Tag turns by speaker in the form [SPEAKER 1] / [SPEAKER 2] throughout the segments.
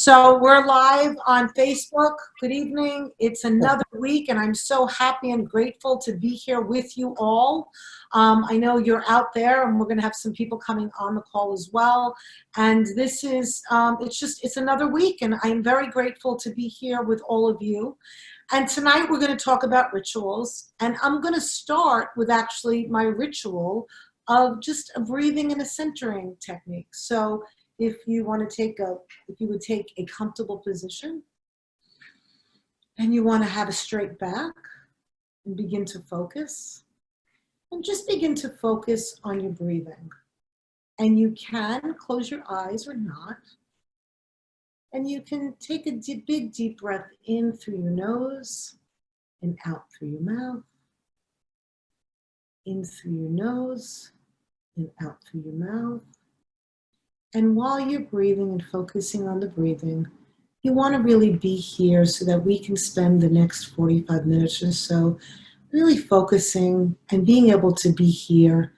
[SPEAKER 1] So we're live on Facebook. Good evening. It's another week, and I'm so happy and grateful to be here with you all. I know you're out there, and we're going to have some people coming on the call as well. And this is, it's another week, and I'm very grateful to be here with all of you. And tonight we're going to talk about rituals, and I'm going to start with actually my ritual of just a breathing and a centering technique. So if you want to if you would take a comfortable position and you want to have a straight back and begin to focus, and just begin to focus on your breathing. And you can close your eyes or not. And you can take a big, deep breath in through your nose and out through your mouth. In through your nose and out through your mouth. And while you're breathing and focusing on the breathing, you want to really be here so that we can spend the next 45 minutes or so really focusing and being able to be here.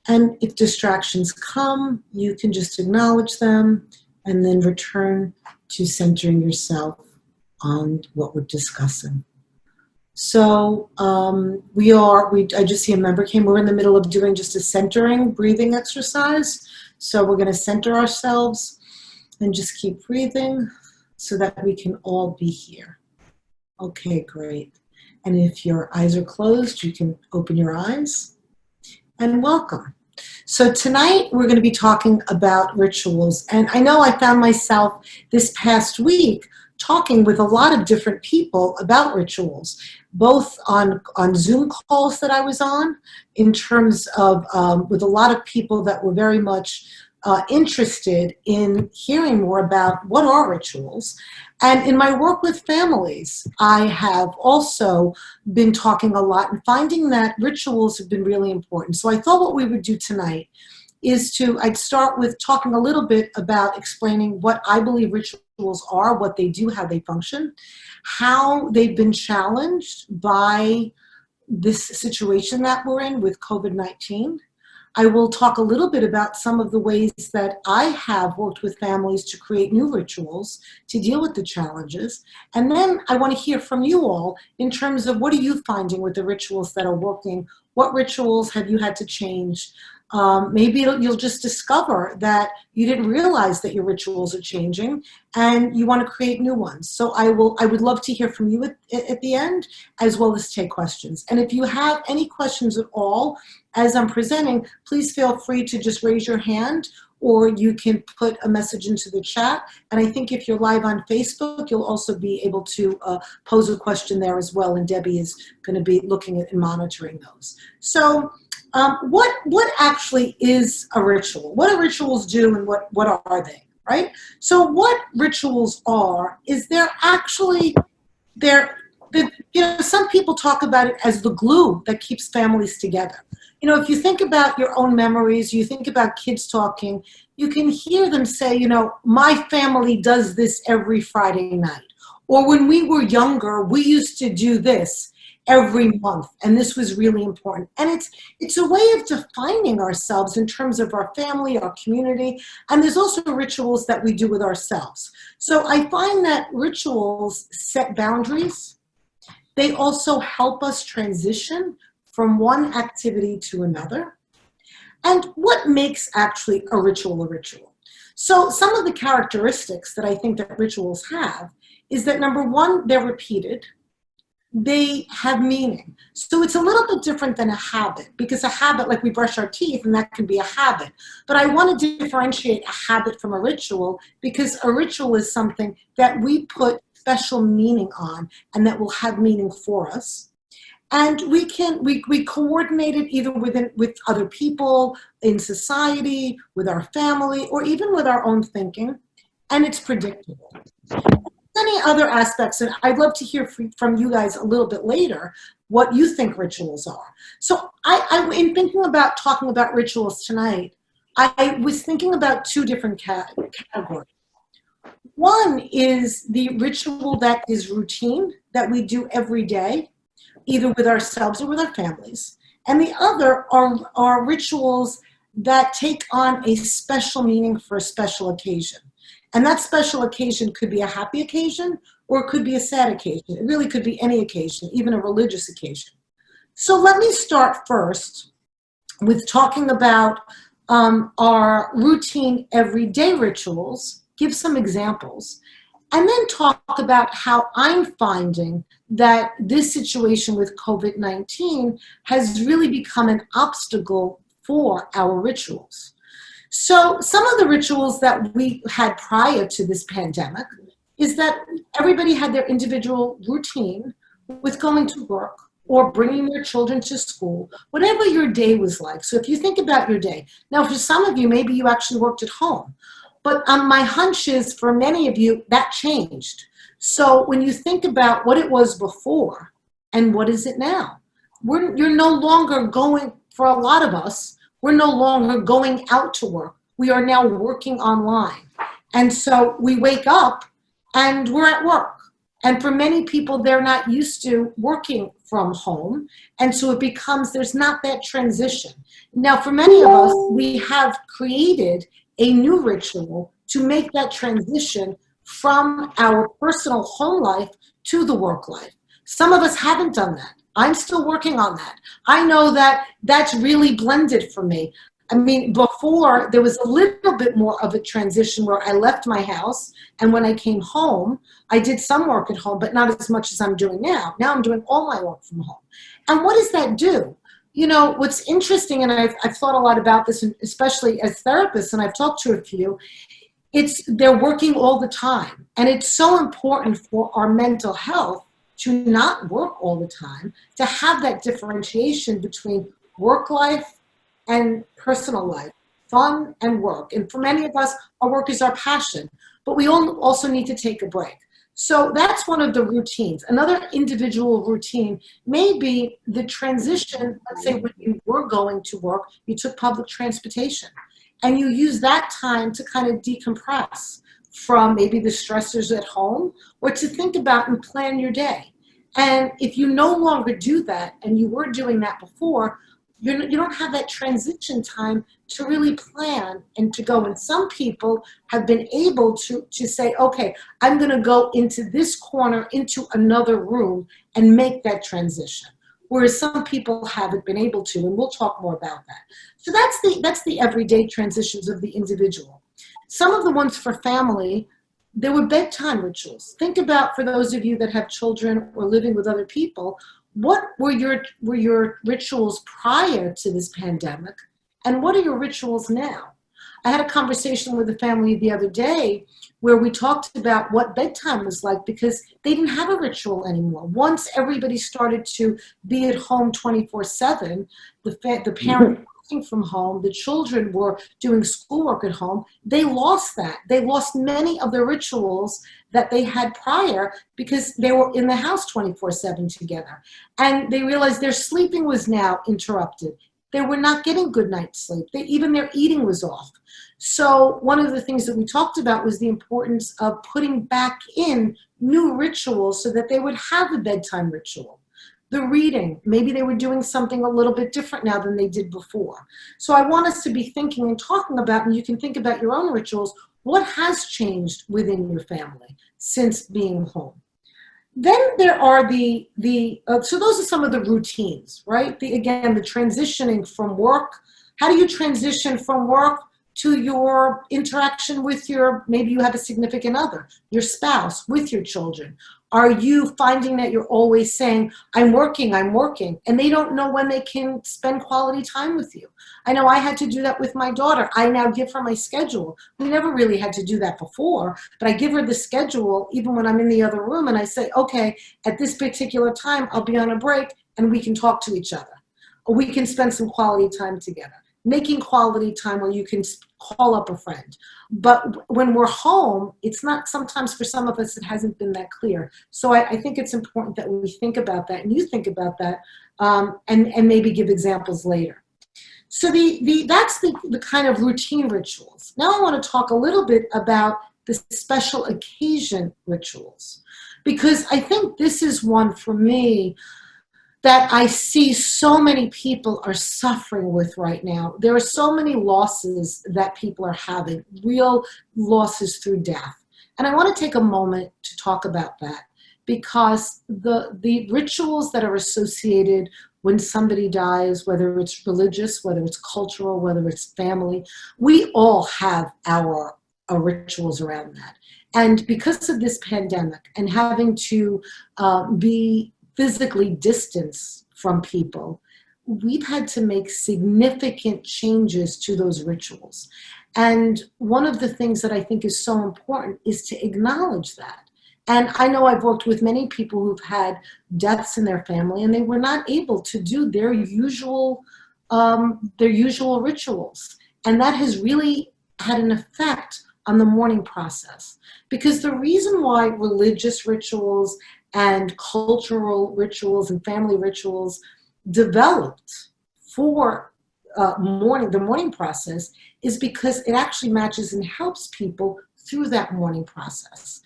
[SPEAKER 1] And if distractions come, you can just acknowledge them and then return to centering yourself on what we're discussing. So I just see a member came. We're in the middle of doing just a centering breathing exercise. So we're going to center ourselves and just keep breathing so that we can all be here. Okay, great. And if your eyes are closed, you can open your eyes. And welcome. So tonight we're going to be talking about rituals. And I know I found myself this past week talking with a lot of different people about rituals, both on Zoom calls that I was on, in terms of with a lot of people that were very much interested in hearing more about what are rituals. And in my work with families, I have also been talking a lot and finding that rituals have been really important. So I thought what we would do tonight is I'd start with talking a little bit about explaining what I believe rituals are, what they do, how they function, how they've been challenged by this situation that we're in with COVID-19. I will talk a little bit about some of the ways that I have worked with families to create new rituals to deal with the challenges. And then I want to hear from you all in terms of what are you finding with the rituals that are working? What rituals have you had to change? Maybe you'll just discover that you didn't realize that your rituals are changing and you want to create new ones. So I would love to hear from you at the end, as well as take questions. And if you have any questions at all as I'm presenting, please feel free to just raise your hand, or you can put a message into the chat. And I think if you're live on Facebook, you'll also be able to pose a question there as well. And Debbie is going to be looking at and monitoring those. So what actually is a ritual? What do rituals do, and what are they, right? So what rituals are is some people talk about it as the glue that keeps families together. You know, if you think about your own memories, you think about kids talking, you can hear them say, you know, my family does this every Friday night. Or when we were younger, we used to do this every month, and this was really important. And it's a way of defining ourselves in terms of our family, our community, and there's also rituals that we do with ourselves. So I find that rituals set boundaries. They also help us transition from one activity to another. And what makes actually a ritual a ritual? So some of the characteristics that I think that rituals have is that, number one, they're repeated. They have meaning. So it's a little bit different than a habit, because a habit, like we brush our teeth, and that can be a habit. But I want to differentiate a habit from a ritual, because a ritual is something that we put special meaning on and that will have meaning for us. And we coordinate it either with other people in society, with our family, or even with our own thinking, and it's predictable. Any other aspects, and I'd love to hear from you guys a little bit later what you think rituals are. So in thinking about talking about rituals tonight, I was thinking about two different categories. One is the ritual that is routine, that we do every day, either with ourselves or with our families. And the other are rituals that take on a special meaning for a special occasion. And that special occasion could be a happy occasion or it could be a sad occasion. It really could be any occasion, even a religious occasion. So let me start first with talking about our routine everyday rituals, give some examples, and then talk about how I'm finding that this situation with COVID-19 has really become an obstacle for our rituals. So some of the rituals that we had prior to this pandemic is that everybody had their individual routine with going to work or bringing their children to school, whatever your day was like. So if you think about your day, now for some of you, maybe you actually worked at home, but my hunch is for many of you, that changed. So when you think about what it was before and what is it now, you're no longer going, for a lot of us, we're no longer going out to work. We are now working online. And so we wake up and we're at work. And for many people, they're not used to working from home. And so it becomes, there's not that transition. Now, for many of us, we have created a new ritual to make that transition from our personal home life to the work life. Some of us haven't done that. I'm still working on that. I know that that's really blended for me. I mean, before there was a little bit more of a transition where I left my house, and when I came home, I did some work at home, but not as much as I'm doing now. Now I'm doing all my work from home. And what does that do? You know, what's interesting, and I've thought a lot about this, especially as therapists, and I've talked to a few, they're working all the time. And it's so important for our mental health to not work all the time, to have that differentiation between work life and personal life, fun and work. And for many of us, our work is our passion, but we also need to take a break. So that's one of the routines. Another individual routine may be the transition. Let's say when you were going to work, you took public transportation and you use that time to kind of decompress from maybe the stressors at home or to think about and plan your day. And if you no longer do that, and you were doing that before, you don't have that transition time to really plan and to go. And some people have been able to say, okay, I'm going to go into this corner, into another room, and make that transition. Whereas some people haven't been able to, and we'll talk more about that. So that's the everyday transitions of the individual. Some of the ones for family, there were bedtime rituals. Think about, for those of you that have children or living with other people, what were your rituals prior to this pandemic, and what are your rituals now? I had a conversation with a family the other day where we talked about what bedtime was like because they didn't have a ritual anymore. Once everybody started to be at home 24/7, the parent working from home, the children were doing schoolwork at home, they lost that. They lost many of the rituals that they had prior because they were in the house 24/7 together. And they realized their sleeping was now interrupted. They were not getting good night's sleep. Even their eating was off. So one of the things that we talked about was the importance of putting back in new rituals so that they would have a bedtime ritual. The reading, maybe they were doing something a little bit different now than they did before. So I want us to be thinking and talking about, and you can think about your own rituals, what has changed within your family since being home? Then there are so those are some of the routines, right? Again, the transitioning from work. How do you transition from work to your interaction with maybe you have a significant other, your spouse, with your children? Are you finding that you're always saying, I'm working, and they don't know when they can spend quality time with you? I know I had to do that with my daughter. I now give her my schedule. We never really had to do that before, but I give her the schedule even when I'm in the other room, and I say, okay, at this particular time, I'll be on a break, and we can talk to each other, or we can spend some quality time together. Making quality time where you can call up a friend. But when we're home, it's not, sometimes for some of us, it hasn't been that clear. So I think it's important that we think about that, and you think about that, and maybe give examples later. So that's the kind of routine rituals. Now I want to talk a little bit about the special occasion rituals, because I think this is one for me. that I see so many people are suffering with right now. There are so many losses that people are having, real losses through death. And I want to take a moment to talk about that, because the rituals that are associated when somebody dies, whether it's religious, whether it's cultural, whether it's family, we all have our rituals around that. And because of this pandemic and having to be physically distanced from people, we've had to make significant changes to those rituals. And one of the things that I think is so important is to acknowledge that. And I know I've worked with many people who've had deaths in their family, and they were not able to do their usual rituals. And that has really had an effect on the mourning process. Because the reason why religious rituals and cultural rituals and family rituals developed for the mourning process is because it actually matches and helps people through that mourning process.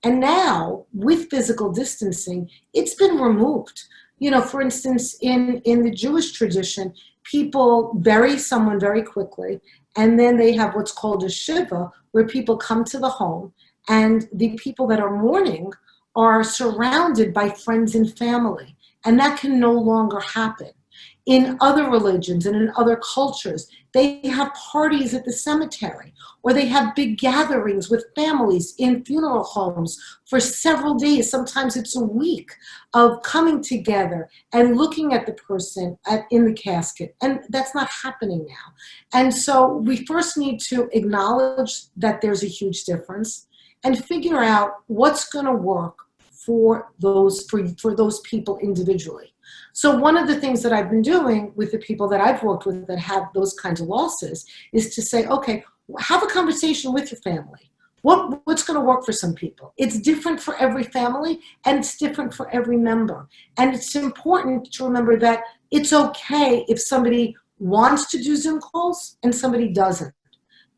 [SPEAKER 1] And now, with physical distancing, it's been removed. You know, for instance, in the Jewish tradition, people bury someone very quickly, and then they have what's called a shiva, where people come to the home, and the people that are mourning are surrounded by friends and family, and that can no longer happen. In other religions and in other cultures, they have parties at the cemetery, or they have big gatherings with families in funeral homes for several days. Sometimes it's a week of coming together and looking at the person in the casket. And that's not happening now. And so we first need to acknowledge that there's a huge difference and figure out what's going to work for those people individually. So one of the things that I've been doing with the people that I've worked with that have those kinds of losses is to say, okay, have a conversation with your family. What's going to work for some people? It's different for every family, and it's different for every member. And it's important to remember that it's okay if somebody wants to do Zoom calls and somebody doesn't.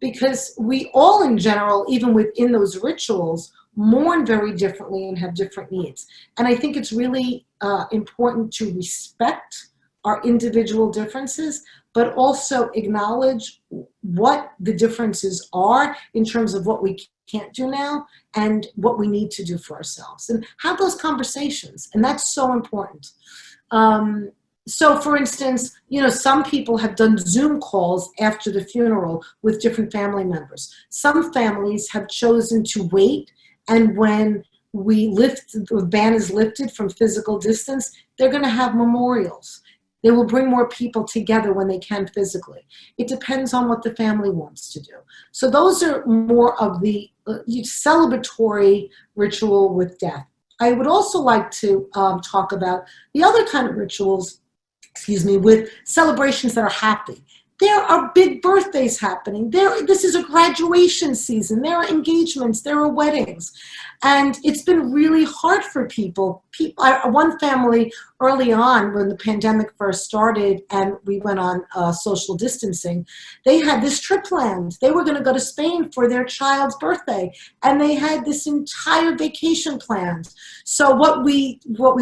[SPEAKER 1] Because we all in general, even within those rituals, mourn very differently and have different needs. And I think it's really important to respect our individual differences, but also acknowledge what the differences are in terms of what we can't do now and what we need to do for ourselves. And have those conversations, and that's so important. So for instance, you know, some people have done Zoom calls after the funeral with different family members. Some families have chosen to wait, and when the ban is lifted from physical distance, they're going to have memorials. They will bring more people together when they can physically. It depends on what the family wants to do. So those are more of the celebratory ritual with death. I would also like to talk about the other kind of rituals, with celebrations that are happy. There are big birthdays happening. This is a graduation season. There are engagements. There are weddings. And it's been really hard for people. One family early on when the pandemic first started and we went on social distancing, they had this trip planned. They were going to go to Spain for their child's birthday, and they had this entire vacation planned. So what we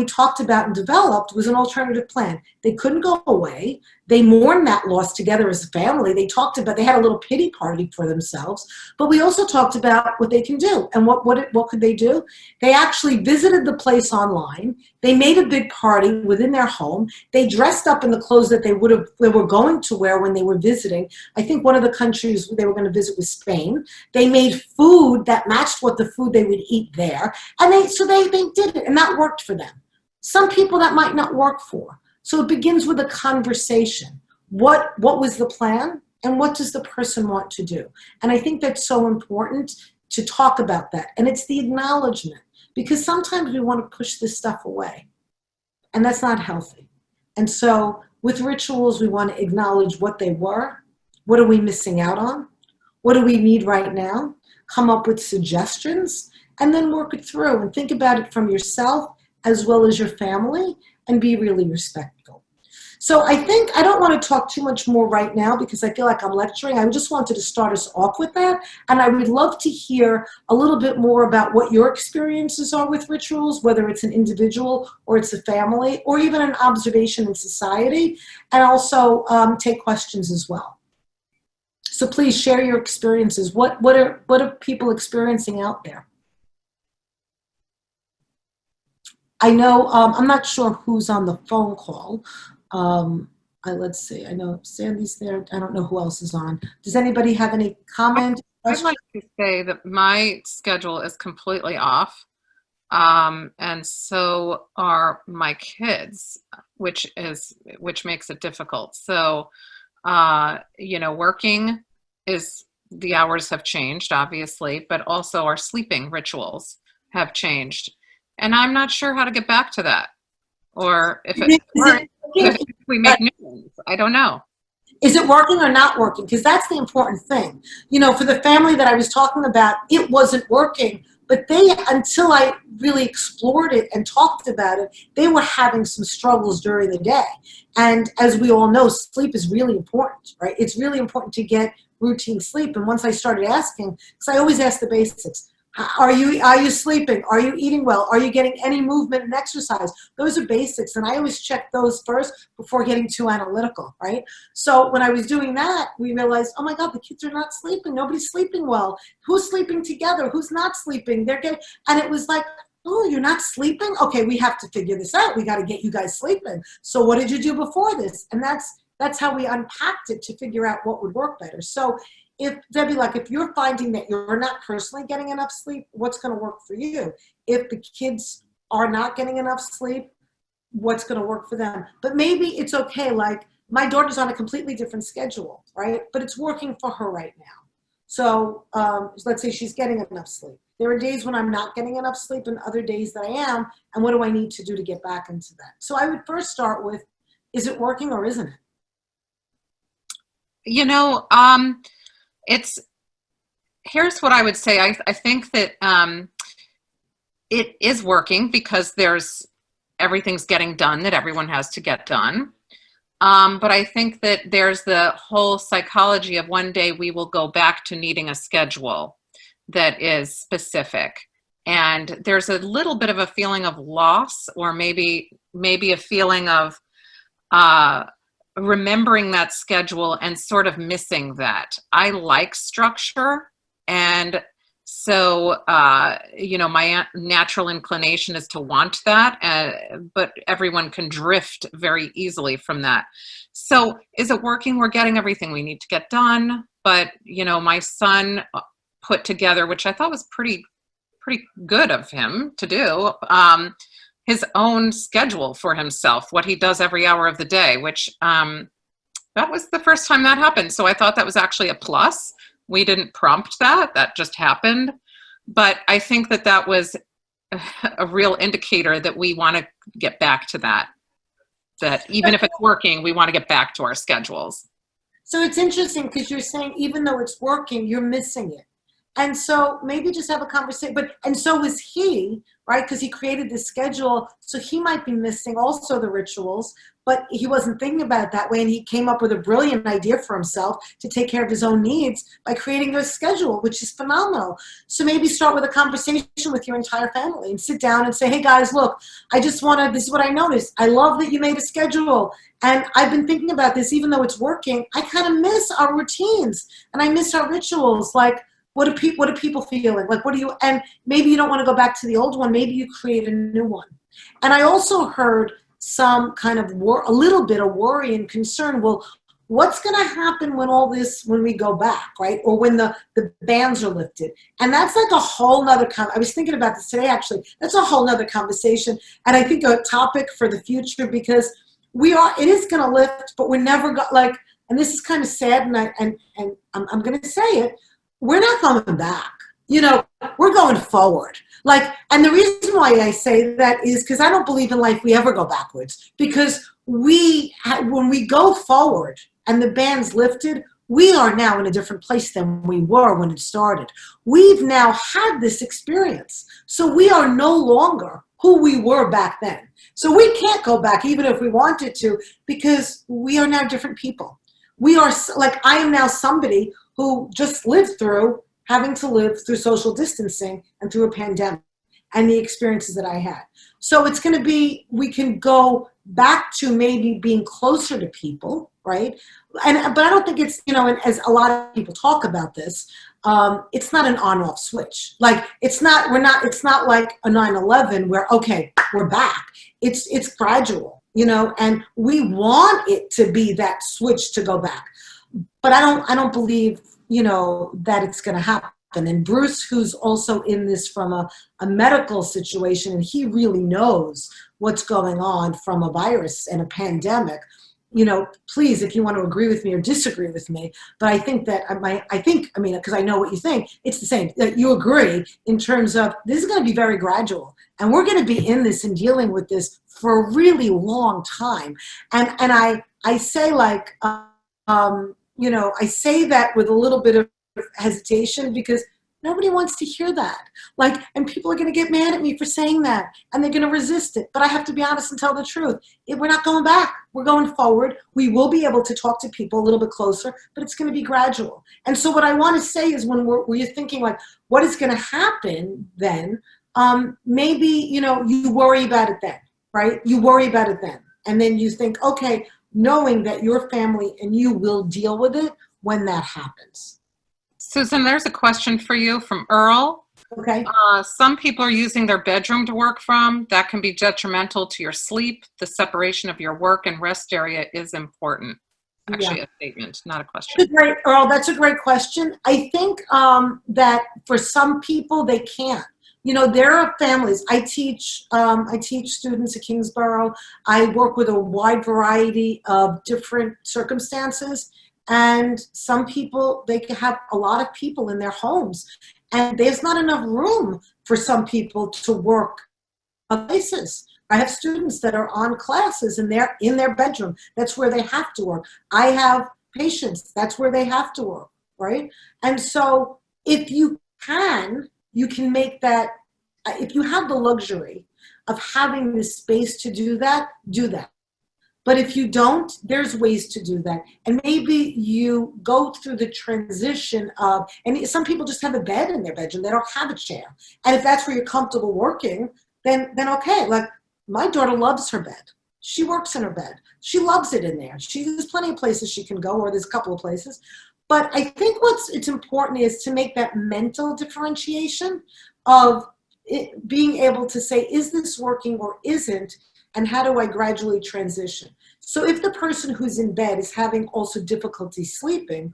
[SPEAKER 1] talked about and developed was an alternative plan. They couldn't go away. They mourned that loss together as a family. They had a little pity party for themselves, but we also talked about what they can do. And what could they do? They actually visited the place online. They made a big party within their home. They dressed up in the clothes that they were going to wear when they were visiting. I think one of the countries they were going to visit was Spain. They made food that matched what the food they would eat there. And they did it, and that worked for them. Some people that might not work for. So it begins with a conversation. What was the plan, and what does the person want to do? And I think that's so important to talk about that. And it's the acknowledgement, because sometimes we want to push this stuff away, and that's not healthy. And so with rituals, we want to acknowledge what they were. What are we missing out on? What do we need right now? Come up with suggestions, and then work it through and think about it from yourself as well as your family, and be really respectful. So I think I don't want to talk too much more right now because I feel like I'm lecturing. I just wanted to start us off with that. And I would love to hear a little bit more about what your experiences are with rituals, whether it's an individual or it's a family or even an observation in society, and also take questions as well. So please share your experiences. What are people experiencing out there? I know, I'm not sure who's on the phone call. Let's see, I know Sandy's there. I don't know who else is on. Does anybody have any comment?
[SPEAKER 2] I'd like to say that my schedule is completely off. And so are my kids, which makes it difficult. So, working the hours have changed, obviously, but also our sleeping rituals have changed. And I'm not sure how to get back to that, or if we make new ones. I don't know.
[SPEAKER 1] Is it working or not working? Because that's the important thing. For the family that I was talking about, it wasn't working, but until I really explored it and talked about it, they were having some struggles during the day. And as we all know, sleep is really important, right? It's really important to get routine sleep. And once I started asking, because I always ask the basics, are you sleeping? Are you eating well? Are you getting any movement and exercise? Those are basics. And I always check those first before getting too analytical, right? So when I was doing that, we realized, oh my God, the kids are not sleeping. Nobody's sleeping well. Who's sleeping together? Who's not sleeping? And it was like, oh, you're not sleeping? Okay, we have to figure this out. We got to get you guys sleeping. So what did you do before this? And that's how we unpacked it to figure out what would work better. So Debbie, if you're finding that you're not personally getting enough sleep, what's going to work for you? If the kids are not getting enough sleep, what's going to work for them? But maybe it's okay. Like my daughter's on a completely different schedule, right? But it's working for her right now. So let's say she's getting enough sleep. There are days when I'm not getting enough sleep and other days that I am. And what do I need to do to get back into that? So I would first start with, is it working or isn't it?
[SPEAKER 2] Here's what I would say. I think that it is working because everything's getting done that everyone has to get done. But I think that there's the whole psychology of one day we will go back to needing a schedule that is specific. And there's a little bit of a feeling of loss, or maybe a feeling of remembering that schedule and sort of missing that. I like structure. And so, my natural inclination is to want that, but everyone can drift very easily from that. So is it working? We're getting everything we need to get done. But, my son put together, which I thought was pretty good of him to do, his own schedule for himself, what he does every hour of the day, which that was the first time that happened. So I thought that was actually a plus. We didn't prompt that just happened. But I think that was a real indicator that we want to get back to that even if it's working, we want to get back to our schedules.
[SPEAKER 1] So it's interesting because you're saying even though it's working, you're missing it. And so maybe just have a conversation, and so was he, right? Because he created this schedule. So he might be missing also the rituals, but he wasn't thinking about it that way. And he came up with a brilliant idea for himself to take care of his own needs by creating a schedule, which is phenomenal. So maybe start with a conversation with your entire family and sit down and say, hey guys, look, this is what I noticed. I love that you made a schedule. And I've been thinking about this, even though it's working, I kind of miss our routines and I miss our rituals. Like, what are people feeling? Like, and maybe you don't want to go back to the old one. Maybe you create a new one. And I also heard some kind of a little bit of worry and concern. Well, what's going to happen when we go back, right? Or when the bans are lifted. And that's like a whole nother, I was thinking about this today, actually. That's a whole nother conversation. And I think a topic for the future, because it is going to lift, but we're never and this is kind of sad. And I'm going to say it. We're not going back. We're going forward. And the reason why I say that is because I don't believe in life we ever go backwards. Because when we go forward and the ban's lifted, we are now in a different place than we were when it started. We've now had this experience. So we are no longer who we were back then. So we can't go back even if we wanted to, because we are now different people. We are, like, I am now somebody who just lived through having to live through social distancing and through a pandemic and the experiences that I had. So it's going to be, we can go back to maybe being closer to people, right? But I don't think it's, and as a lot of people talk about this, it's not an on-off switch. Like, it's not like a 9/11 where, okay, we're back. It's gradual, and we want it to be that switch to go back. But I don't believe, that it's going to happen. And Bruce, who's also in this from a medical situation, and he really knows what's going on from a virus and a pandemic. Please, if you want to agree with me or disagree with me, but I think that because I know what you think, it's the same, that you agree in terms of this is going to be very gradual, and we're going to be in this and dealing with this for a really long time. And I say, like, I say that with a little bit of hesitation, because nobody wants to hear that. Like, and people are going to get mad at me for saying that, and they're going to resist it. But I have to be honest and tell the truth. We're not going back. We're going forward. We will be able to talk to people a little bit closer, but it's going to be gradual. And so what I want to say is, when you're thinking, like, what is going to happen then, maybe, you worry about it then, right? You worry about it then. And then you think, okay, knowing that your family and you will deal with it when that happens.
[SPEAKER 2] Susan, there's a question for you from Earl.
[SPEAKER 1] Okay.
[SPEAKER 2] Some people are using their bedroom to work from. That can be detrimental to your sleep. The separation of your work and rest area is important. Actually, a statement, not a question.
[SPEAKER 1] Earl, that's a great question. I think that for some people, they can't. There are families. I teach students at Kingsborough. I work with a wide variety of different circumstances. And some people, they can have a lot of people in their homes, and there's not enough room for some people to work places. I have students that are on classes and they're in their bedroom. That's where they have to work. I have patients, that's where they have to work, right? And so if you can make that, if you have the luxury of having the space to do that, do that. But if you don't, there's ways to do that. And maybe you go through the transition of, and some people just have a bed in their bedroom. They don't have a chair. And if that's where you're comfortable working, then okay. Like, my daughter loves her bed. She works in her bed. She loves it in there. There's plenty of places she can go, or there's a couple of places. But I think it's important is to make that mental differentiation of it, being able to say, is this working or isn't? And how do I gradually transition? So if the person who's in bed is having also difficulty sleeping,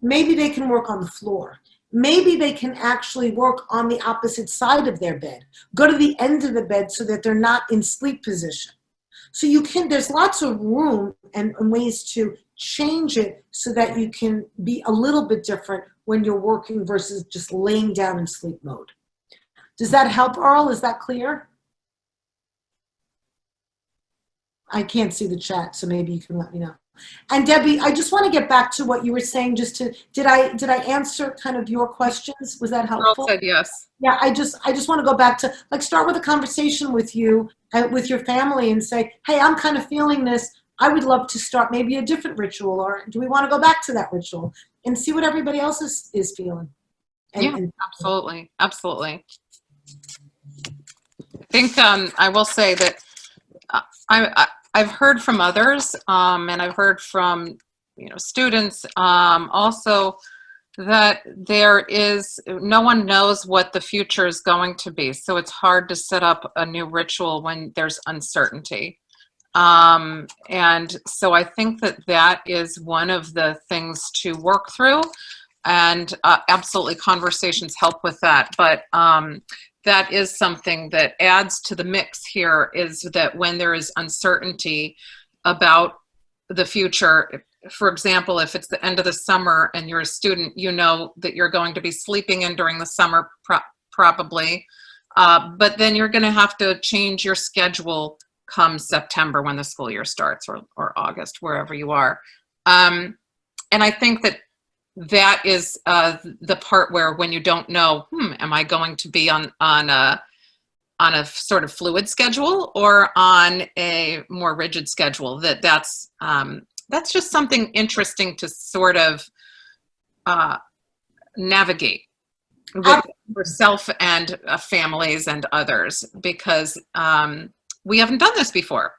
[SPEAKER 1] maybe they can work on the floor. Maybe they can actually work on the opposite side of their bed. Go to the end of the bed so that they're not in sleep position. So there's lots of room and ways to change it so that you can be a little bit different when you're working versus just laying down in sleep mode. Does that help, Earl? Is that clear? I can't see the chat, so maybe you can let me know. And Debbie, I just want to get back to what you were saying. Did I answer kind of your questions? Was that helpful?
[SPEAKER 2] Earl said yes.
[SPEAKER 1] Yeah, I just want to go back to, like, start with a conversation with you with your family and say, hey, I'm kind of feeling this. I would love to start maybe a different ritual, or do we want to go back to that ritual, and see what everybody else is feeling.
[SPEAKER 2] Absolutely. Absolutely. I think I will say that I've heard from others, and I've heard from students also, that no one knows what the future is going to be. So it's hard to set up a new ritual when there's uncertainty. And so I think that is one of the things to work through, and absolutely conversations help with that. But that is something that adds to the mix here, is that when there is uncertainty about the future, for example, if it's the end of the summer and you're a student, you know that you're going to be sleeping in during the summer probably, but then you're going to have to change your schedule come September when the school year starts, or August, wherever you are. And I think that is the part where, when you don't know, am I going to be on on a sort of fluid schedule or on a more rigid schedule. That's just something interesting to sort of navigate with yourself and families and others, because we haven't done this before.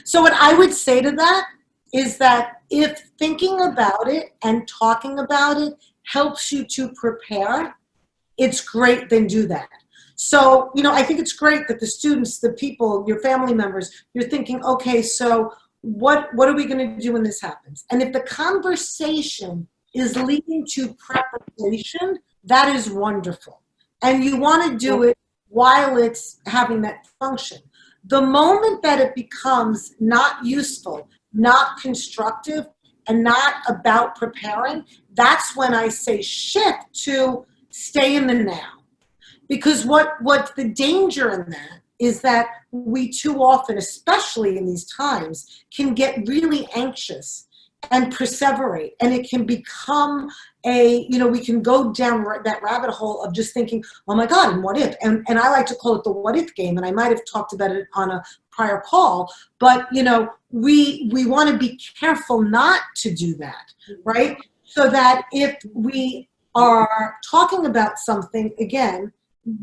[SPEAKER 1] So what I would say to that is that if thinking about it and talking about it helps you to prepare, it's great, then do that. So, I think it's great that the students, the people, your family members, you're thinking, okay, so what are we going to do when this happens? And if the conversation is leading to preparation, that is wonderful. And you want to do it while it's having that function. The moment that it becomes not useful, not constructive, and not about preparing, that's when I say shift to stay in the now. Because what's the danger in that is that we too often, especially in these times, can get really anxious and perseverate. And it can become we can go down that rabbit hole of just thinking, oh my God, and what if? And I like to call it the what if game. And I might have talked about it on a prior call, but we want to be careful not to do that, right? So that if we are talking about something, again,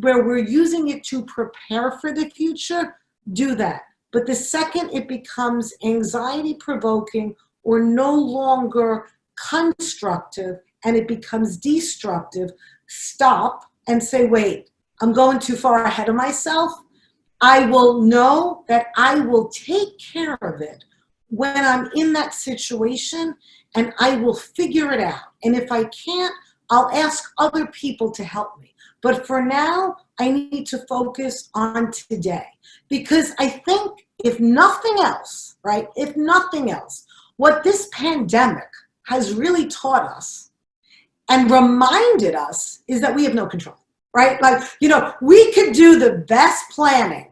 [SPEAKER 1] where we're using it to prepare for the future, do that. But the second it becomes anxiety provoking or no longer constructive and it becomes destructive, stop and say, wait, I'm going too far ahead of myself. I will know that I will take care of it when I'm in that situation, and I will figure it out. And if I can't, I'll ask other people to help me. But for now, I need to focus on today. Because I think if nothing else, right, if nothing else, what this pandemic has really taught us and reminded us is that we have no control, right? Like, we could do the best planning.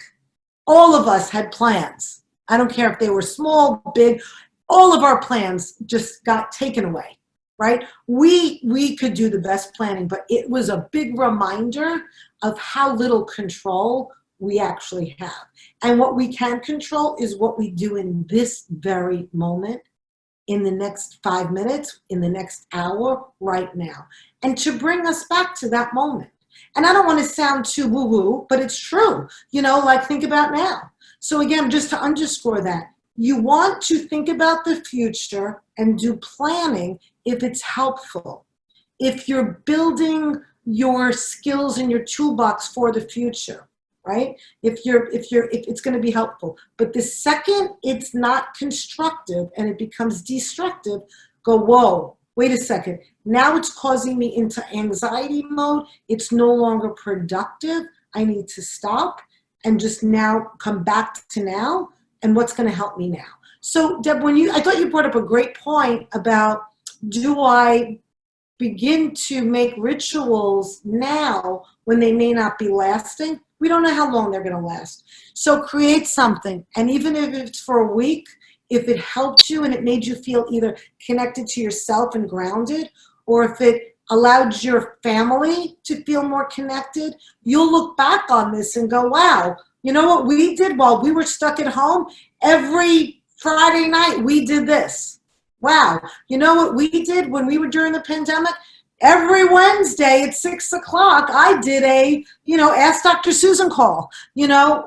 [SPEAKER 1] All of us had plans. I don't care if they were small, big, all of our plans just got taken away. Right? We could do the best planning, but it was a big reminder of how little control we actually have. And what we can control is what we do in this very moment, in the next 5 minutes, in the next hour, right now. And to bring us back to that moment. And I don't want to sound too woo-woo, but it's true. Like think about now. So again, just to underscore that, you want to think about the future and do planning if it's helpful. If you're building your skills in your toolbox for the future, right? If it's going to be helpful. But the second it's not constructive and it becomes destructive, go, whoa, wait a second. Now it's causing me into anxiety mode. It's no longer productive. I need to stop and just now come back to now and what's going to help me now. So Deb, I thought you brought up a great point about, do I begin to make rituals now when they may not be lasting? We don't know how long they're going to last. So create something. And even if it's for a week, if it helped you and it made you feel either connected to yourself and grounded, or if it allowed your family to feel more connected, you'll look back on this and go, wow, you know what we did while we were stuck at home? Every Friday night we did this. Wow. You know what we did when we were during the pandemic? Every Wednesday at 6 o'clock, I did a, Ask Dr. Susan call,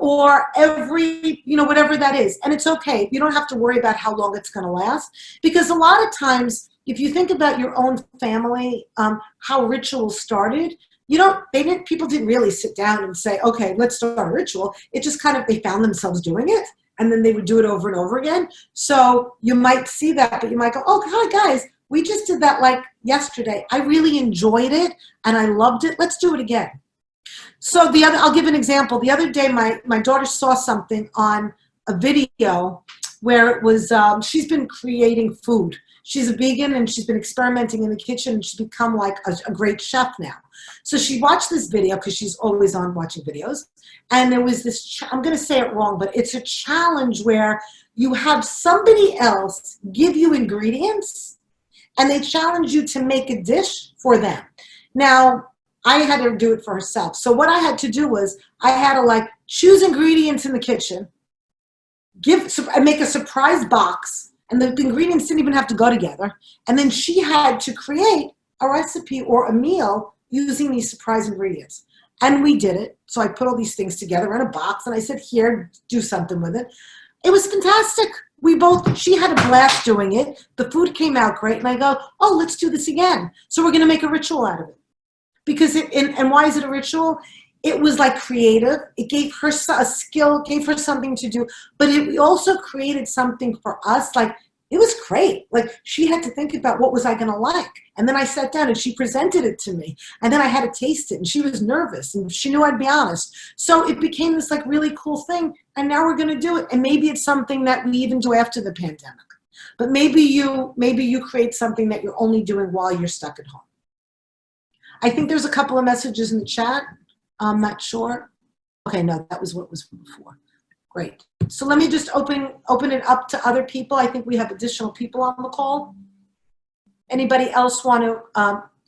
[SPEAKER 1] or every, whatever that is. And it's okay. You don't have to worry about how long it's going to last. Because a lot of times, if you think about your own family, how rituals started, people didn't really sit down and say, okay, let's start a ritual. It just kind of, they found themselves doing it. And then they would do it over and over again. So you might see that, but you might go, oh, hi, guys, we just did that like yesterday. I really enjoyed it, and I loved it. Let's do it again. So I'll give an example. The other day, my daughter saw something on a video where it was, she's been creating food. She's a vegan, and she's been experimenting in the kitchen, and she's become like a great chef now. So she watched this video, because she's always on watching videos. And there was this, I'm going to say it wrong, but it's a challenge where you have somebody else give you ingredients, and they challenge you to make a dish for them. Now, I had to do it for herself. So what I had to do was I had to like choose ingredients in the kitchen, make a surprise box, and the ingredients didn't even have to go together. And then she had to create a recipe or a meal using these surprise ingredients. And we did it. So I put all these things together in a box and I said, here, do something with it. It was fantastic. She had a blast doing it. The food came out great. And I go, oh, let's do this again. So we're going to make a ritual out of it. Because and why is it a ritual? It was like creative. It gave her a skill, gave her something to do, but it also created something for us. Like, it was great. Like, she had to think about what was I going to like. And then I sat down and she presented it to me. And then I had to taste it and she was nervous and she knew I'd be honest. So it became this like really cool thing. And now we're going to do it. And maybe it's something that we even do after the pandemic. But maybe you create something that you're only doing while you're stuck at home. I think there's a couple of messages in the chat. I'm not sure. Okay, no, that was what was before. Great. So let me just open it up to other people. I think we have additional people on the call. Anybody else want to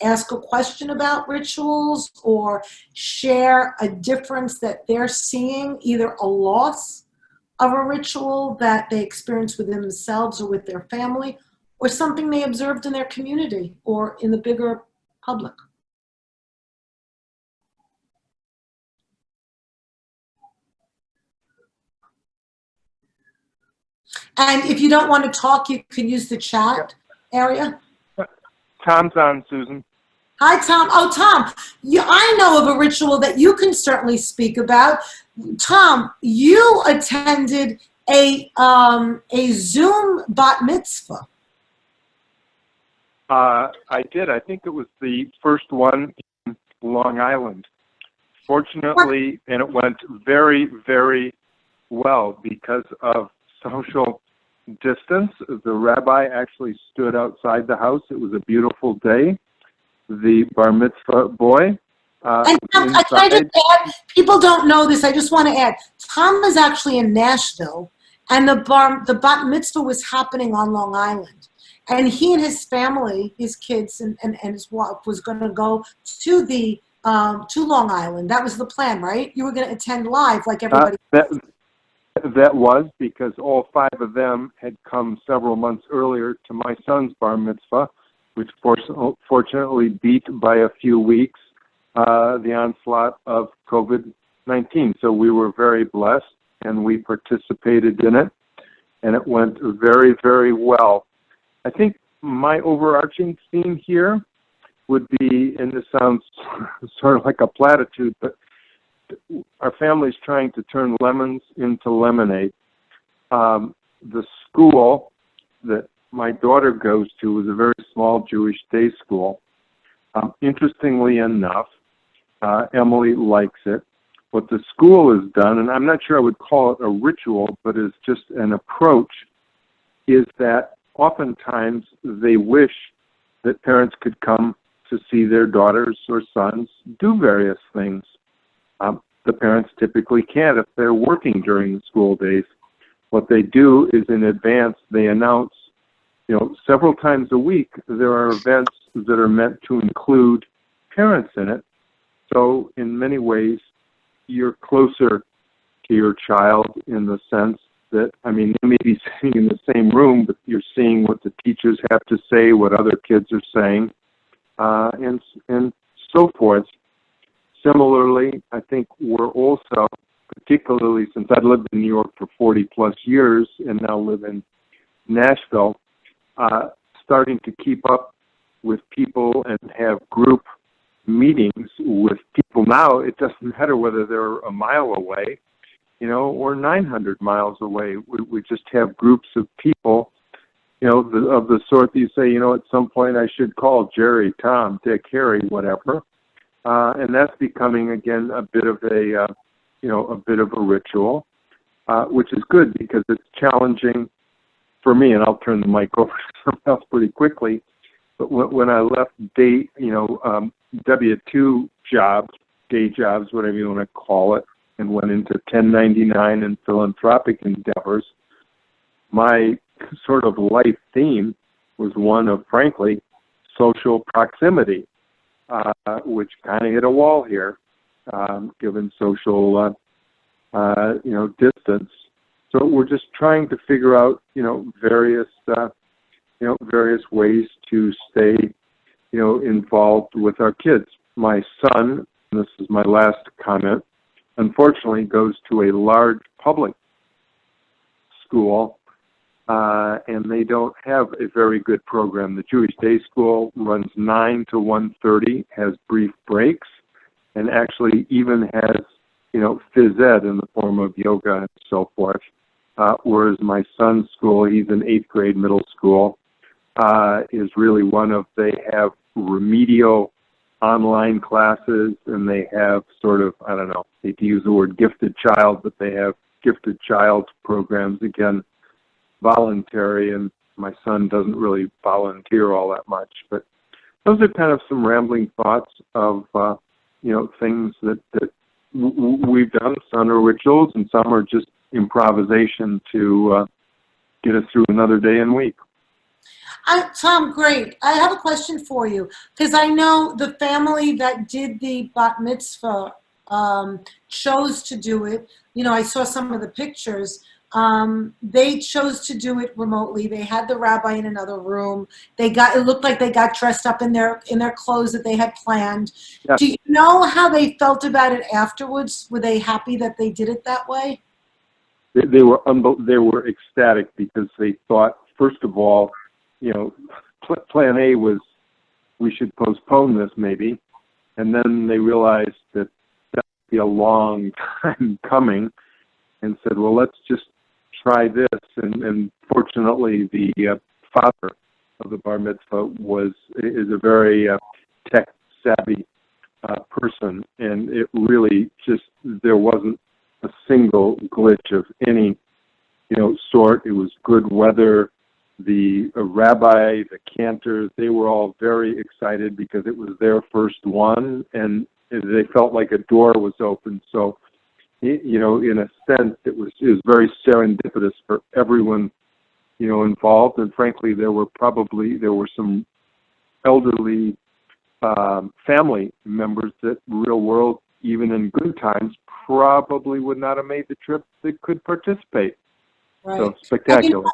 [SPEAKER 1] ask a question about rituals or share a difference that they're seeing, either a loss of a ritual that they experience within themselves or with their family, or something they observed in their community or in the bigger public? And if you don't want to talk, you can use the chat area.
[SPEAKER 3] Tom's on, Susan.
[SPEAKER 1] Hi, Tom. Oh, Tom, I know of a ritual that you can certainly speak about. Tom, you attended a Zoom bat mitzvah.
[SPEAKER 3] I did. I think it was the first one in Long Island. Fortunately, and it went very, very well because of social distance. The rabbi actually stood outside the house. It was a beautiful day. The bar mitzvah boy.
[SPEAKER 1] And Tom, can I just add, people don't know this, I just want to add, Tom is actually in Nashville, and the bat mitzvah was happening on Long Island. And he and his family, his kids and his wife, was going to go to the to Long Island. That was the plan, right? You were going to attend live like everybody.
[SPEAKER 3] That was because all five of them had come several months earlier to my son's bar mitzvah, which fortunately beat by a few weeks the onslaught of COVID-19. So we were very blessed, and we participated in it, and it went very, very well. I think my overarching theme here would be, and this sounds sort of like a platitude, but our family's trying to turn lemons into lemonade. The school that my daughter goes to is a very small Jewish day school. Interestingly enough, Emily likes it. What the school has done, and I'm not sure I would call it a ritual, but is just an approach, is that oftentimes they wish that parents could come to see their daughters or sons do various things. The parents typically can't if they're working during the school days. What they do is in advance, they announce, several times a week, there are events that are meant to include parents in it. So in many ways, you're closer to your child in the sense that, they may be sitting in the same room, but you're seeing what the teachers have to say, what other kids are saying, and so forth. Similarly, I think we're also, particularly since I've lived in New York for 40 plus years and now live in Nashville, starting to keep up with people and have group meetings with people now. It doesn't matter whether they're a mile away, or 900 miles away. We just have groups of people, of the sort that you say, at some point I should call Jerry, Tom, Dick, Harry, whatever. And that's becoming again a bit of a ritual, which is good because it's challenging for me. And I'll turn the mic over to someone else pretty quickly. But when I left W-2 jobs, day jobs, whatever you want to call it, and went into 1099 and philanthropic endeavors, my sort of life theme was one of, frankly, social proximity. which kind of hit a wall here, given social, distance. So we're just trying to figure out, various ways to stay, involved with our kids. My son, and this is my last comment, unfortunately goes to a large public school, and they don't have a very good program. The Jewish Day School runs 9 to 1:30, has brief breaks, and actually even has, phys ed in the form of yoga and so forth. Whereas my son's school, he's in 8th grade middle school, is really they have remedial online classes, and they have sort of, I don't know, I hate to use the word gifted child, but they have gifted child programs, again, voluntary, and my son doesn't really volunteer all that much. But those are kind of some rambling thoughts of, things that we've done. Some are rituals, and some are just improvisation to get us through another day and week.
[SPEAKER 1] Tom, great. I have a question for you, because I know the family that did the bat mitzvah chose to do it. I saw some of the pictures. They chose to do it remotely. They had the rabbi in another room. It looked like they got dressed up in their clothes that they had planned. Yeah. Do you know how they felt about it afterwards? Were they happy that they did it that way?
[SPEAKER 3] They were ecstatic, because they thought, first of all, plan A was we should postpone this maybe, and then they realized that would be a long time coming, and said, well, let's just try this. And fortunately, the father of the bar mitzvah is a very tech savvy person, and it really there wasn't a single glitch of any sort. It was good weather. The rabbi, the cantors, they were all very excited because it was their first one, and they felt like a door was open. So, in a sense, it was very serendipitous for everyone, involved. And frankly, there were some elderly family members that real world, even in good times, probably would not have made the trip that could participate. Right. So spectacular.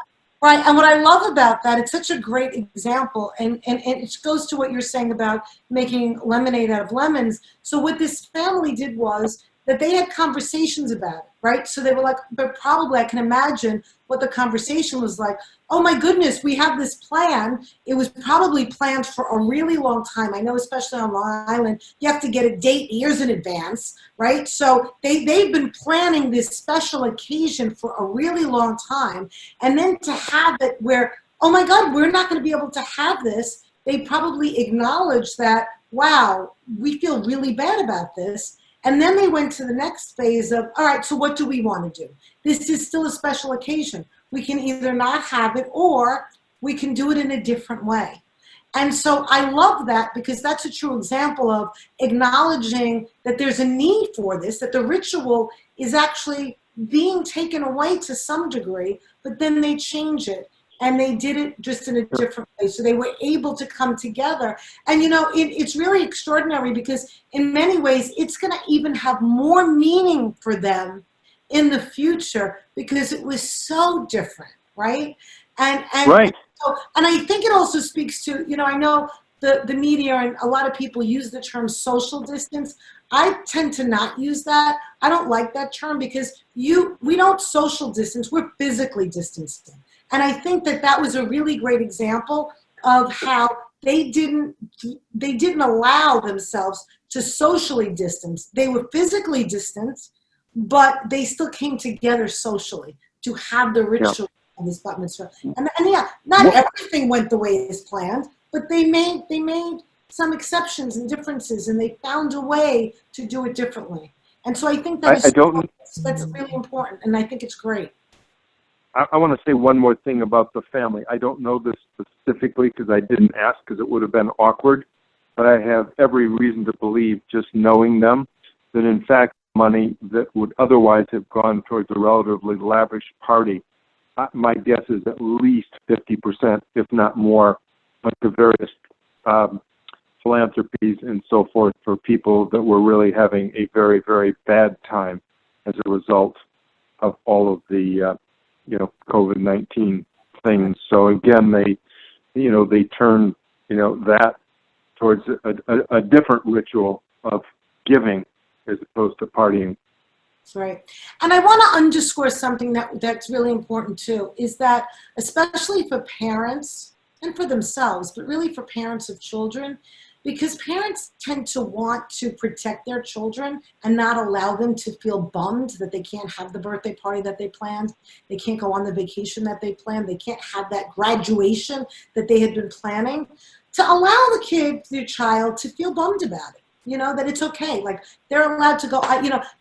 [SPEAKER 1] Right, and what I love about that, it's such a great example, and it goes to what you're saying about making lemonade out of lemons. So what this family did was that they had conversations about it, right? So they were like, but probably I can imagine what the conversation was like. Oh my goodness, we have this plan. It was probably planned for a really long time. I know, especially on Long Island, you have to get a date years in advance, right? So they've been planning this special occasion for a really long time. And then to have it where, oh my God, we're not going to be able to have this. They probably acknowledged that, wow, we feel really bad about this. And then they went to the next phase of, all right, so what do we want to do? This is still a special occasion. We can either not have it, or we can do it in a different way. And so I love that, because that's a true example of acknowledging that there's a need for this, that the ritual is actually being taken away to some degree, but then they change it. And they did it just in a different way. So they were able to come together. And, it's really extraordinary, because in many ways, it's going to even have more meaning for them in the future, because it was so different, right? And
[SPEAKER 3] right.
[SPEAKER 1] And I think it also speaks to, I know the media and a lot of people use the term social distance. I tend to not use that. I don't like that term, because we don't social distance, we're physically distancing. And I think that was a really great example of how they didn't allow themselves to socially distance. They were physically distanced, but they still came together socially to have the ritual of this bat mitzvah. And yeah, not everything went the way it was planned, but they made some exceptions and differences, and they found a way to do it differently. And so I think that's really important, and I think it's great.
[SPEAKER 3] I want to say one more thing about the family. I don't know this specifically, because I didn't ask, because it would have been awkward, but I have every reason to believe, just knowing them, that in fact money that would otherwise have gone towards a relatively lavish party, my guess is at least 50%, if not more, like the various philanthropies and so forth for people that were really having a very, very bad time as a result of all of the, COVID-19 things. So again, they turn, that towards a different ritual of giving as opposed to partying.
[SPEAKER 1] That's right. And I want to underscore something that's really important too, is that especially for parents and for themselves, but really for parents of children, because parents tend to want to protect their children and not allow them to feel bummed that they can't have the birthday party that they planned, they can't go on the vacation that they planned, they can't have that graduation that they had been planning, to allow their child to feel bummed about it. That it's okay. Like, they're allowed to go,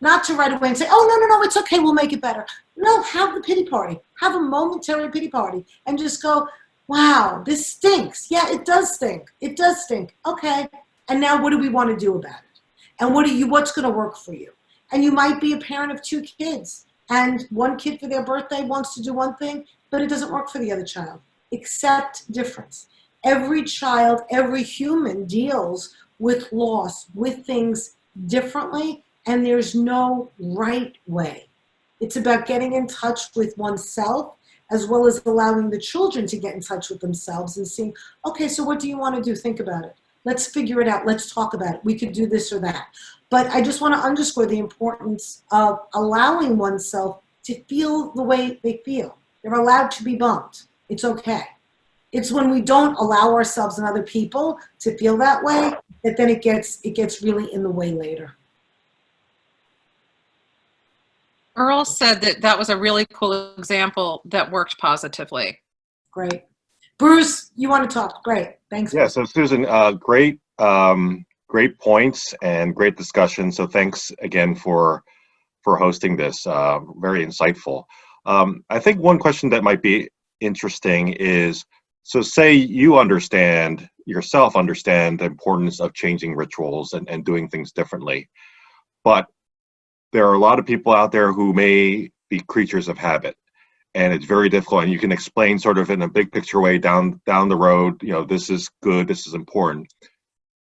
[SPEAKER 1] not to right away and say, oh, no, it's okay, we'll make it better. No, have the pity party. Have a momentary pity party and just go, wow, this stinks. Yeah, it does stink. It does stink. Okay. And now what do we want to do about it? And what's going to work for you? And you might be a parent of 2 kids, and one kid for their birthday wants to do one thing, but it doesn't work for the other child. Accept difference. Every child, every human deals with loss, with things differently, and there's no right way. It's about getting in touch with oneself, as well as allowing the children to get in touch with themselves and seeing, okay, so what do you want to do? Think about it. Let's figure it out. Let's talk about it. We could do this or that. But I just want to underscore the importance of allowing oneself to feel the way they feel. They're allowed to be bummed. It's okay. It's when we don't allow ourselves and other people to feel that way that then it gets really in the way later.
[SPEAKER 2] Earl said that was a really cool example that worked positively.
[SPEAKER 1] Great. Bruce, you want to talk? Great. Thanks.
[SPEAKER 4] Yeah, so Susan, great points and great discussion. So thanks again for hosting this. Very insightful. I think one question that might be interesting is, so say you understand the importance of changing rituals and doing things differently, but there are a lot of people out there who may be creatures of habit, and it's very difficult. And you can explain sort of in a big picture way down the road, this is good, this is important,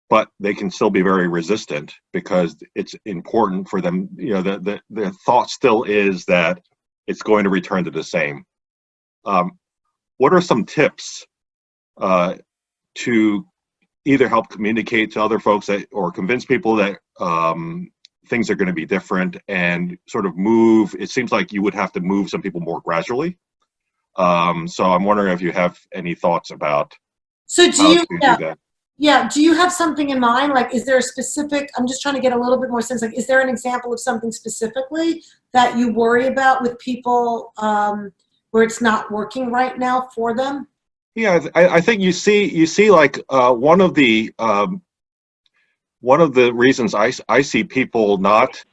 [SPEAKER 4] but they can still be very resistant because it's important for them. The thought still is that it's going to return to the same. What are some tips to either help communicate to other folks or convince people that things are going to be different and sort of move? It seems like you would have to move some people more gradually. So I'm wondering if you have any thoughts about
[SPEAKER 1] do
[SPEAKER 4] that.
[SPEAKER 1] Yeah, do you have something in mind? Like, is there a specific, I'm just trying to get a little bit more sense, like, is there an example of something specifically that you worry about with people where it's not working right now for them?
[SPEAKER 4] Yeah, I think you see like one of the reasons I see people not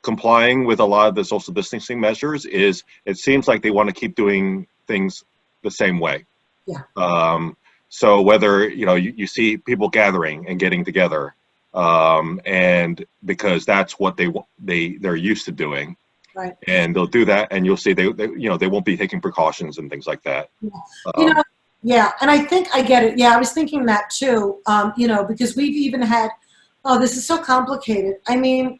[SPEAKER 4] complying with a lot of the social distancing measures is it seems like they want to keep doing things the same way.
[SPEAKER 1] Yeah.
[SPEAKER 4] So whether you see people gathering and getting together, and because that's what they're used to doing.
[SPEAKER 1] Right.
[SPEAKER 4] And they'll do that, and you'll see they won't be taking precautions and things like that.
[SPEAKER 1] Yeah. Yeah, and I think I get it. Yeah, I was thinking that too. Because we've even had, this is so complicated. I mean,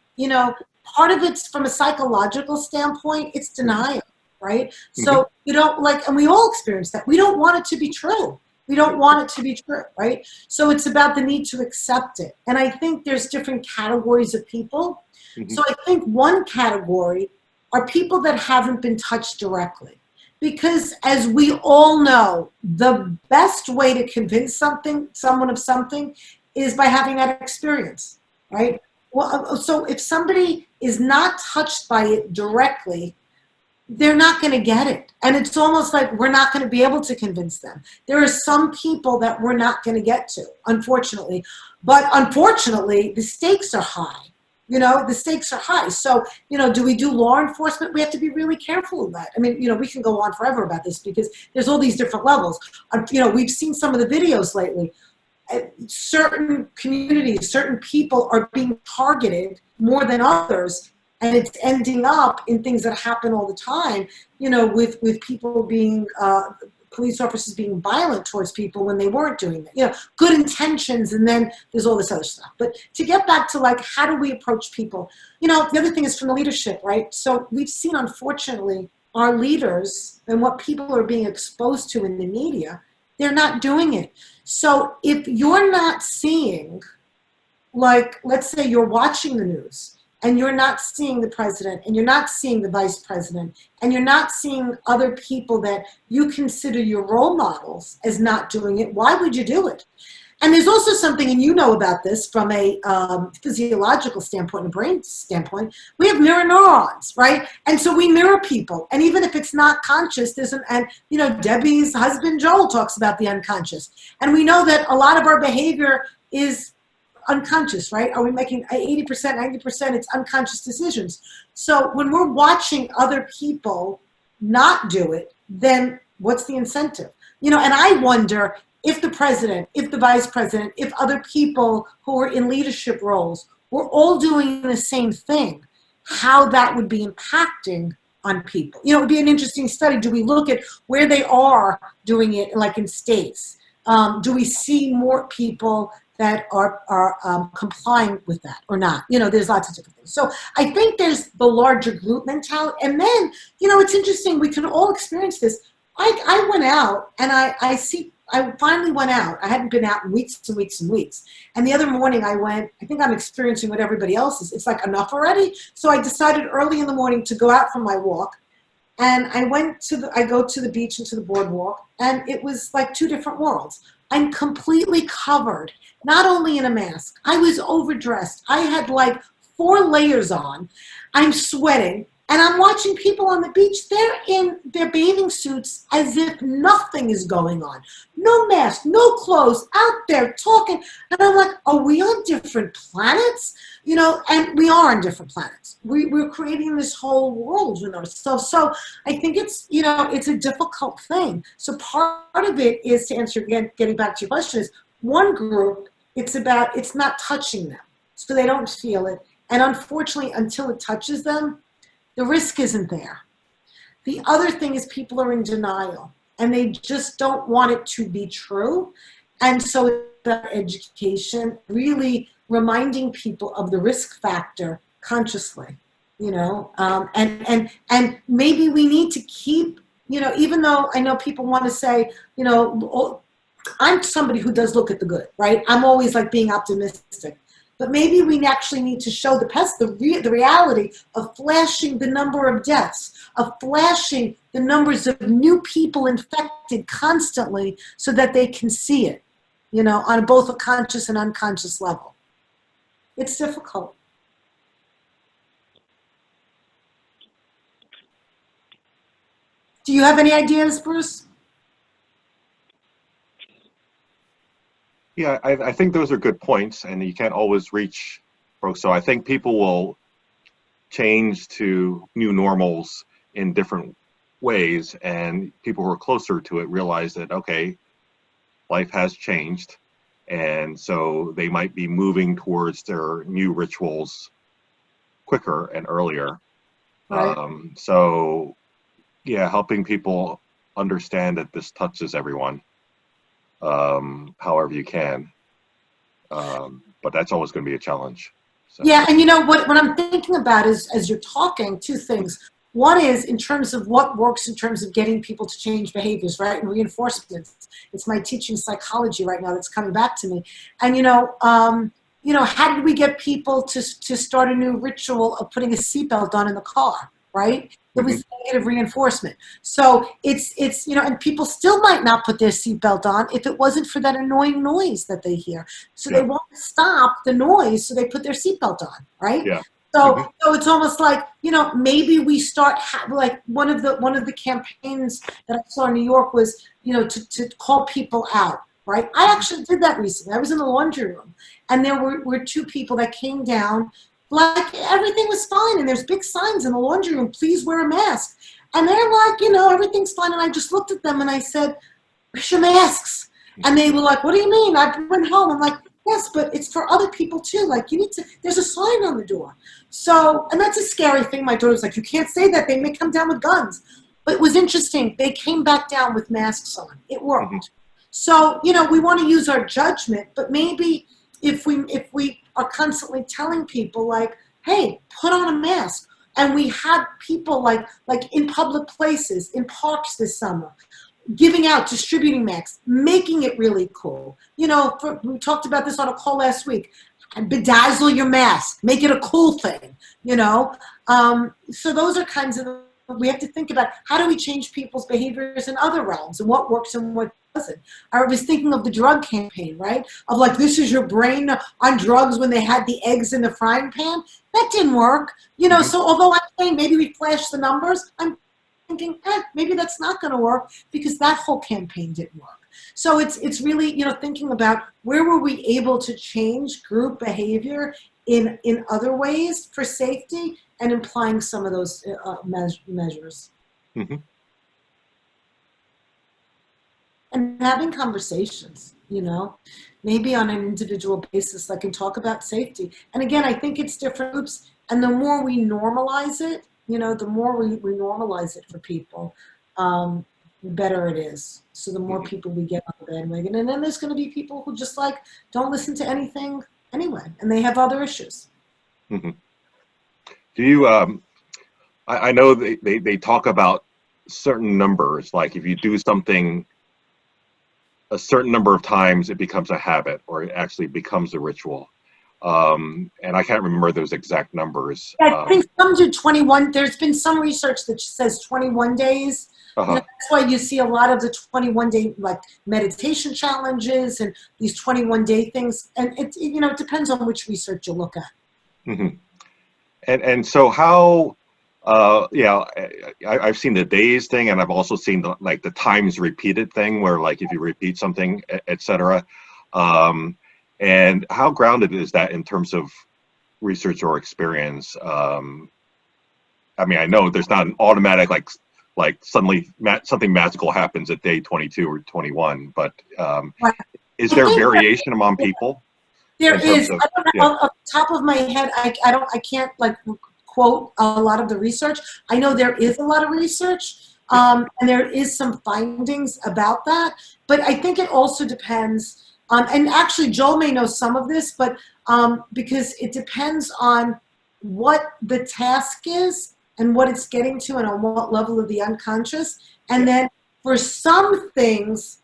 [SPEAKER 1] part of it's from a psychological standpoint, it's denial, right? Mm-hmm. So you don't and we all experience that. We don't want it to be true. We don't want it to be true, right? So it's about the need to accept it. And I think there's different categories of people. Mm-hmm. So I think one category are people that haven't been touched directly. Because as we all know, the best way to convince someone of something is by having that experience, right? Well, so if somebody is not touched by it directly, they're not going to get it. And it's almost like we're not going to be able to convince them. There are some people that we're not going to get to, unfortunately. But unfortunately, the stakes are high. The stakes are high. So, do we do law enforcement? We have to be really careful of that. I mean, we can go on forever about this because there's all these different levels. We've seen some of the videos lately. Certain communities, certain people are being targeted more than others. And it's ending up in things that happen all the time, with people being police officers being violent towards people when they weren't doing that. You know, good intentions, and then there's all this other stuff. But to get back to like, how do we approach people? You know, the other thing is from the leadership, right? So we've seen, unfortunately, our leaders and what people are being exposed to in the media, they're not doing it. So if you're not seeing, like, let's say you're watching the news and you're not seeing the president and you're not seeing the vice president and you're not seeing other people that you consider your role models as not doing it, why would you do it? And there's also something, and you know about this from a physiological standpoint, a brain standpoint, we have mirror neurons, right? And so we mirror people. And even if it's not conscious, and you know, Debbie's husband Joel talks about the unconscious. And we know that a lot of our behavior is unconscious, right? Are we making 80%, 90%? It's unconscious decisions. So when we're watching other people not do it, then what's the incentive? You know, and I wonder if the president, if the vice president, if other people who are in leadership roles were all doing the same thing, how that would be impacting on people. You know, it would be an interesting study. Do we look at where they are doing it, like in states? Do we see more people that are complying with that or not? You know, there's lots of different things. So I think there's the larger group mentality. And then, you know, it's interesting. We can all experience this. I went out and I finally went out. I hadn't been out in weeks and weeks and weeks. And the other morning I went, I think I'm experiencing what everybody else is. It's like enough already. So I decided early in the morning to go out for my walk. And I go to the beach and to the boardwalk, and it was like two different worlds. I'm completely covered, not only in a mask, I was overdressed. I had like 4 layers on. I'm sweating. And I'm watching people on the beach, they're in their bathing suits as if nothing is going on. No mask, no clothes, out there talking. And I'm like, are we on different planets? You know, and we are on different planets. We're creating this whole world with ourselves. So I think it's, you know, it's a difficult thing. So part of it is, to answer again, getting back to your question, is one group, it's not touching them. So they don't feel it. And unfortunately, until it touches them, the risk isn't there. The other thing is people are in denial and they just don't want it to be true. And so the education, really reminding people of the risk factor consciously, you know, and maybe we need to keep, you know, even though I know people want to say, you know, I'm somebody who does look at the good, right? I'm always like being optimistic. But maybe we actually need to show the reality of flashing the number of deaths, of flashing the numbers of new people infected constantly so that they can see it, you know, on both a conscious and unconscious level. It's difficult. Do you have any ideas, Bruce?
[SPEAKER 4] Yeah, I think those are good points, and you can't always reach folks. So I think people will change to new normals in different ways, and people who are closer to it realize that, okay, life has changed, and so they might be moving towards their new rituals quicker and earlier.
[SPEAKER 1] Right.
[SPEAKER 4] So, yeah, helping people understand that this touches everyone. However you can, but that's always going to be a challenge. So.
[SPEAKER 1] Yeah, and you know what I'm thinking about is, as you're talking, 2 things. One is in terms of what works in terms of getting people to change behaviors, right? And reinforcements. It's my teaching psychology right now that's coming back to me. And you know, how did we get people to start a new ritual of putting a seatbelt on in the car, right? It was negative reinforcement. So it's you know, and people still might not put their seatbelt on if it wasn't for that annoying noise that they hear. So they won't stop the noise, so they put their seatbelt on, right?
[SPEAKER 4] Yeah.
[SPEAKER 1] So it's almost like, you know, maybe we start like one of the campaigns that I saw in New York was, you know, to call people out, right? I actually did that recently. I was in the laundry room, and there were 2 people that came down. Like everything was fine, and there's big signs in the laundry room, please wear a mask. And they're like, you know, everything's fine. And I just looked at them and I said, where's your masks? And they were like, what do you mean? I went home. I'm like, yes, but it's for other people too. Like, you need to, there's a sign on the door. So, and that's a scary thing. My daughter was like, you can't say that. They may come down with guns. But it was interesting. They came back down with masks on. It worked.
[SPEAKER 4] Mhm.
[SPEAKER 1] So, we want to use our judgment, but maybe if we are constantly telling people like, hey, put on a mask. And we had people like in public places, in parks this summer, giving out, distributing masks, making it really cool. We talked about this on a call last week. And bedazzle your mask, make it a cool thing, So those are kinds of, we have to think about how do we change people's behaviors in other realms and what works and what doesn't. I was thinking of the drug campaign, right? Of like, this is your brain on drugs when they had the eggs in the frying pan. That didn't work, So although I'm saying maybe we flash the numbers, I'm thinking, maybe that's not going to work because that whole campaign didn't work. So it's really, thinking about where were we able to change group behavior in other ways for safety and implying some of those measures.
[SPEAKER 4] Mm-hmm.
[SPEAKER 1] And having conversations, maybe on an individual basis, like and talk about safety. And again, I think it's different groups. And the more we normalize it, the more we normalize it for people, the better it is. So the more people we get on the bandwagon. And then there's going to be people who just like don't listen to anything anyway, and they have other issues.
[SPEAKER 4] Mm-hmm. Do you, I know they talk about certain numbers, like if you do something a certain number of times, it becomes a habit or it actually becomes a ritual. And I can't remember those exact numbers.
[SPEAKER 1] I think some do 21. There's been some research that says 21 days.
[SPEAKER 4] Uh-huh.
[SPEAKER 1] That's why you see a lot of the 21-day like meditation challenges and these 21-day things. And it it depends on which research you look at.
[SPEAKER 4] Mm-hmm. And so how, I've seen the days thing, and I've also seen the times repeated thing where like if you repeat something, et cetera. And how grounded is that in terms of research or experience? I mean, I know there's not an automatic like suddenly something magical happens at day 22 or 21, but
[SPEAKER 1] Right.
[SPEAKER 4] is there variation among people?
[SPEAKER 1] There is. I don't know, off the top of my head, I can't like quote a lot of the research. I know there is a lot of research, and there is some findings about that. But I think it also depends. And actually, Joel may know some of this, but because it depends on what the task is and what it's getting to, and on what level of the unconscious. And then for some things,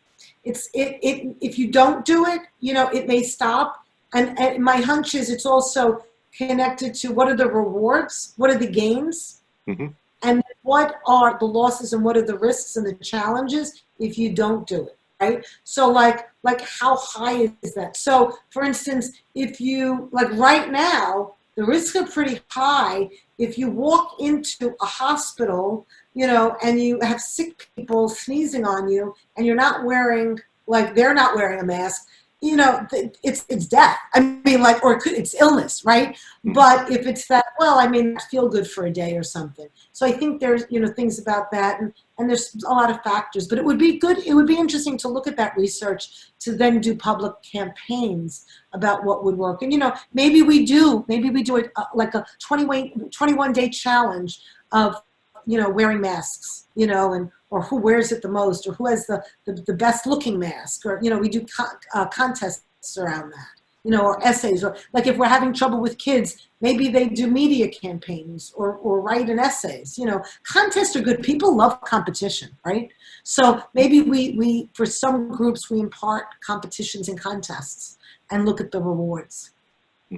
[SPEAKER 1] if you don't do it, it may stop. And my hunch is it's also connected to what are the rewards, what are the gains, and what are the losses and what are the risks and the challenges if you don't do it, right? So like how high is that? So for instance, if you, like right now, the risks are pretty high if you walk into a hospital, and you have sick people sneezing on you and you're not wearing, like they're not wearing a mask, it's death. I mean, like, or it's illness, right? But if it's that, well, I mean, feel good for a day or something. So I think there's, things about that, and there's a lot of factors. But it would be good. It would be interesting to look at that research to then do public campaigns about what would work. And maybe we do it like a 21-day challenge of wearing masks, or who wears it the most, or who has the best looking mask, or we do contests around that, or essays, or like if we're having trouble with kids, maybe they do media campaigns or write in essays. Contests are good. People love competition, right? So maybe we for some groups we impart competitions and contests and look at the rewards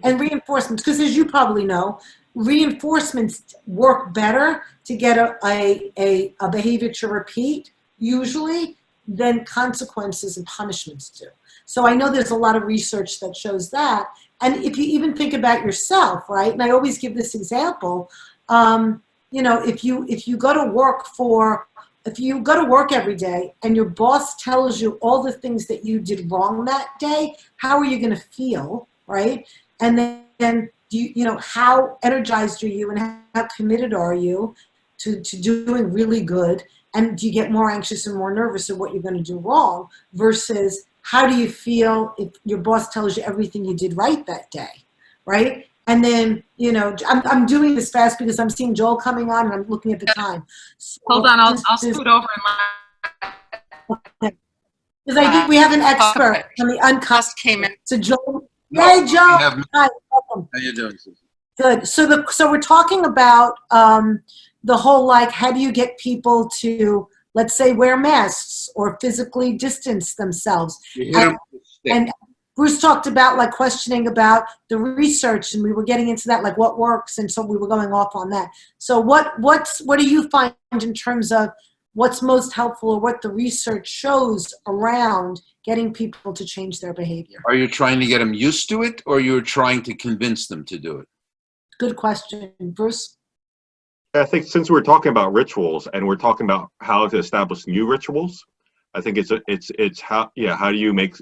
[SPEAKER 1] and reinforcements, because as you probably know, reinforcements work better to get a behavior to repeat usually than consequences and punishments do. So I know there's a lot of research that shows that. And if you even think about yourself, right? And I always give this example, if you go to work every day and your boss tells you all the things that you did wrong that day, how are you going to feel, right? And then how energized are you and how committed are you to doing really good? And do you get more anxious and more nervous of what you're going to do wrong versus how do you feel if your boss tells you everything you did right that day, right? And then, I'm doing this fast because I'm seeing Joel coming on and I'm looking at the time. So
[SPEAKER 2] Hold on, I'll
[SPEAKER 1] this-
[SPEAKER 2] scoot over and
[SPEAKER 1] Because I think we have an expert
[SPEAKER 2] puppet
[SPEAKER 1] on the uncut.
[SPEAKER 2] just came in.
[SPEAKER 1] So Joel,
[SPEAKER 5] No,
[SPEAKER 1] hey
[SPEAKER 5] we
[SPEAKER 1] Joel,
[SPEAKER 5] have-
[SPEAKER 1] hi, welcome.
[SPEAKER 5] How you doing, Susan?
[SPEAKER 1] Good. So we're talking about the whole, like, how do you get people to, let's say, wear masks or physically distance themselves?
[SPEAKER 5] You hit 'em with a stick.
[SPEAKER 1] And Bruce talked about, like, questioning about the research, and we were getting into that, like what works, and so we were going off on that. So what do you find in terms of what's most helpful, or what the research shows around getting people to change their behavior?
[SPEAKER 5] Are you trying to get them used to it, or you're trying to convince them to do it?
[SPEAKER 1] Good question. Bruce?
[SPEAKER 4] I think since we're talking about rituals and we're talking about how to establish new rituals, I think it's how do you make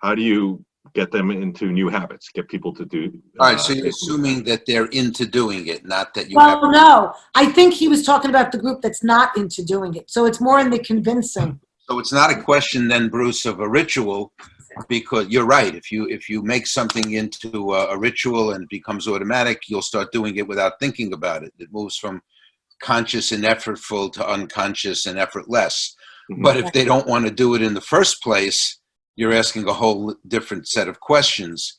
[SPEAKER 4] how do you get them into new habits, get people to do.
[SPEAKER 5] All right, so you're assuming that they're into doing it, not that you
[SPEAKER 1] Well, no. I think he was talking about the group that's not into doing it. So it's more in the convincing.
[SPEAKER 5] So it's not a question then, Bruce, of a ritual, because you're right. If you make something into a ritual and it becomes automatic, you'll start doing it without thinking about it. It moves from conscious and effortful to unconscious and effortless.
[SPEAKER 4] Mhm.
[SPEAKER 5] But if they don't want to do it in the first place, you're asking a whole different set of questions,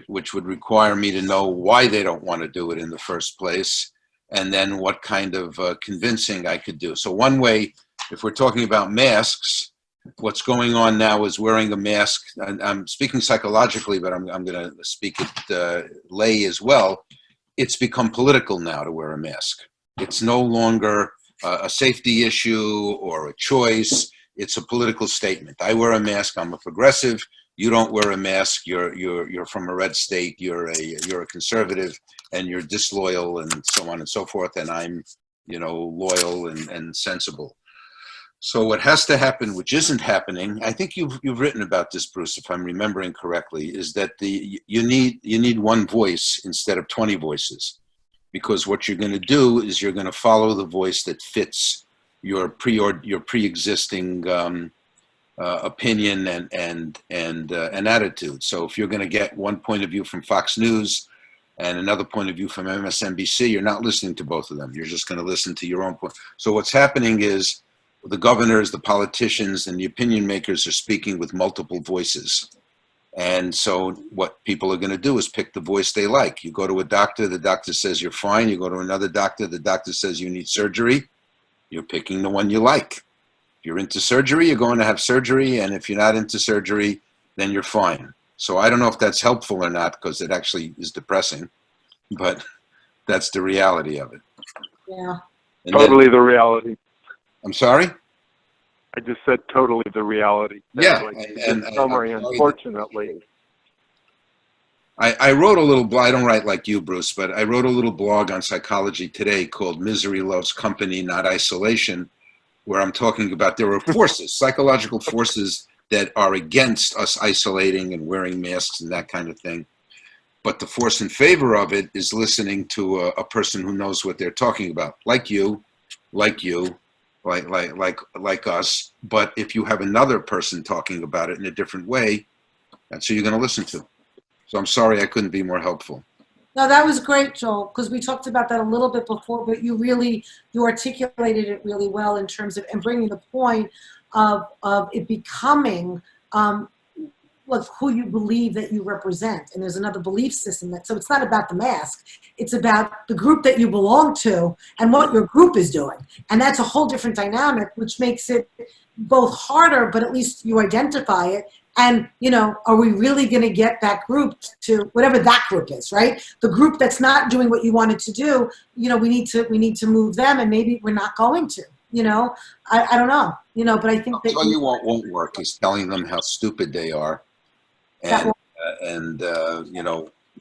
[SPEAKER 5] which would require me to know why they don't want to do it in the first place, and then what kind of convincing I could do. So one way, if we're talking about masks, what's going on now is wearing a mask, and I'm speaking psychologically, but I'm going to speak it lay as well. It's become political now to wear a mask. It's no longer a safety issue or a choice. It's a political statement. I wear a mask. I'm a progressive. You don't wear a mask. You're from a red state. You're a conservative, and you're disloyal, and so on and so forth. And I'm, loyal and sensible. So what has to happen, which isn't happening, I think you've written about this, Bruce, if I'm remembering correctly, is that you need one voice instead of 20 voices, because what you're going to do is you're going to follow the voice that fits your pre-existing opinion and attitude. So if you're going to get one point of view from Fox News and another point of view from MSNBC, you're not listening to both of them. You're just going to listen to your own point. So what's happening is the governors, the politicians, and the opinion makers are speaking with multiple voices. And so what people are going to do is pick the voice they like. You go to a doctor, the doctor says you're fine. You go to another doctor, the doctor says you need surgery. You're picking the one you like. If you're into surgery, you're going to have surgery. And if you're not into surgery, then you're fine. So I don't know if that's helpful or not, because it actually is depressing, but that's the reality of it.
[SPEAKER 1] Yeah.
[SPEAKER 5] And
[SPEAKER 3] Totally the reality.
[SPEAKER 5] I'm sorry?
[SPEAKER 3] I just said totally the reality.
[SPEAKER 5] Yeah,
[SPEAKER 3] In summary, unfortunately.
[SPEAKER 5] I wrote a little blog. I don't write like you, Bruce, but I wrote a little blog on Psychology Today called Misery Loves Company, Not Isolation, where I'm talking about there are forces, psychological forces that are against us isolating and wearing masks and that kind of thing. But the force in favor of it is listening to a person who knows what they're talking about, like you, like us. But if you have another person talking about it in a different way, that's who you're going to listen to. So I'm sorry I couldn't be more helpful.
[SPEAKER 1] No, that was great, Joel, because we talked about that a little bit before, but you articulated it really well in terms of, and bringing the point of it becoming like who you believe that you represent. And there's another belief system so it's not about the mask. It's about the group that you belong to and what your group is doing. And that's a whole different dynamic, which makes it both harder, but at least you identify it. And, are we really going to get that group to whatever that group is, right? The group that's not doing what you wanted to do, we need to move them, and maybe we're not going to, I don't know, but I think
[SPEAKER 5] I'll tell you what won't work is telling them how stupid they are and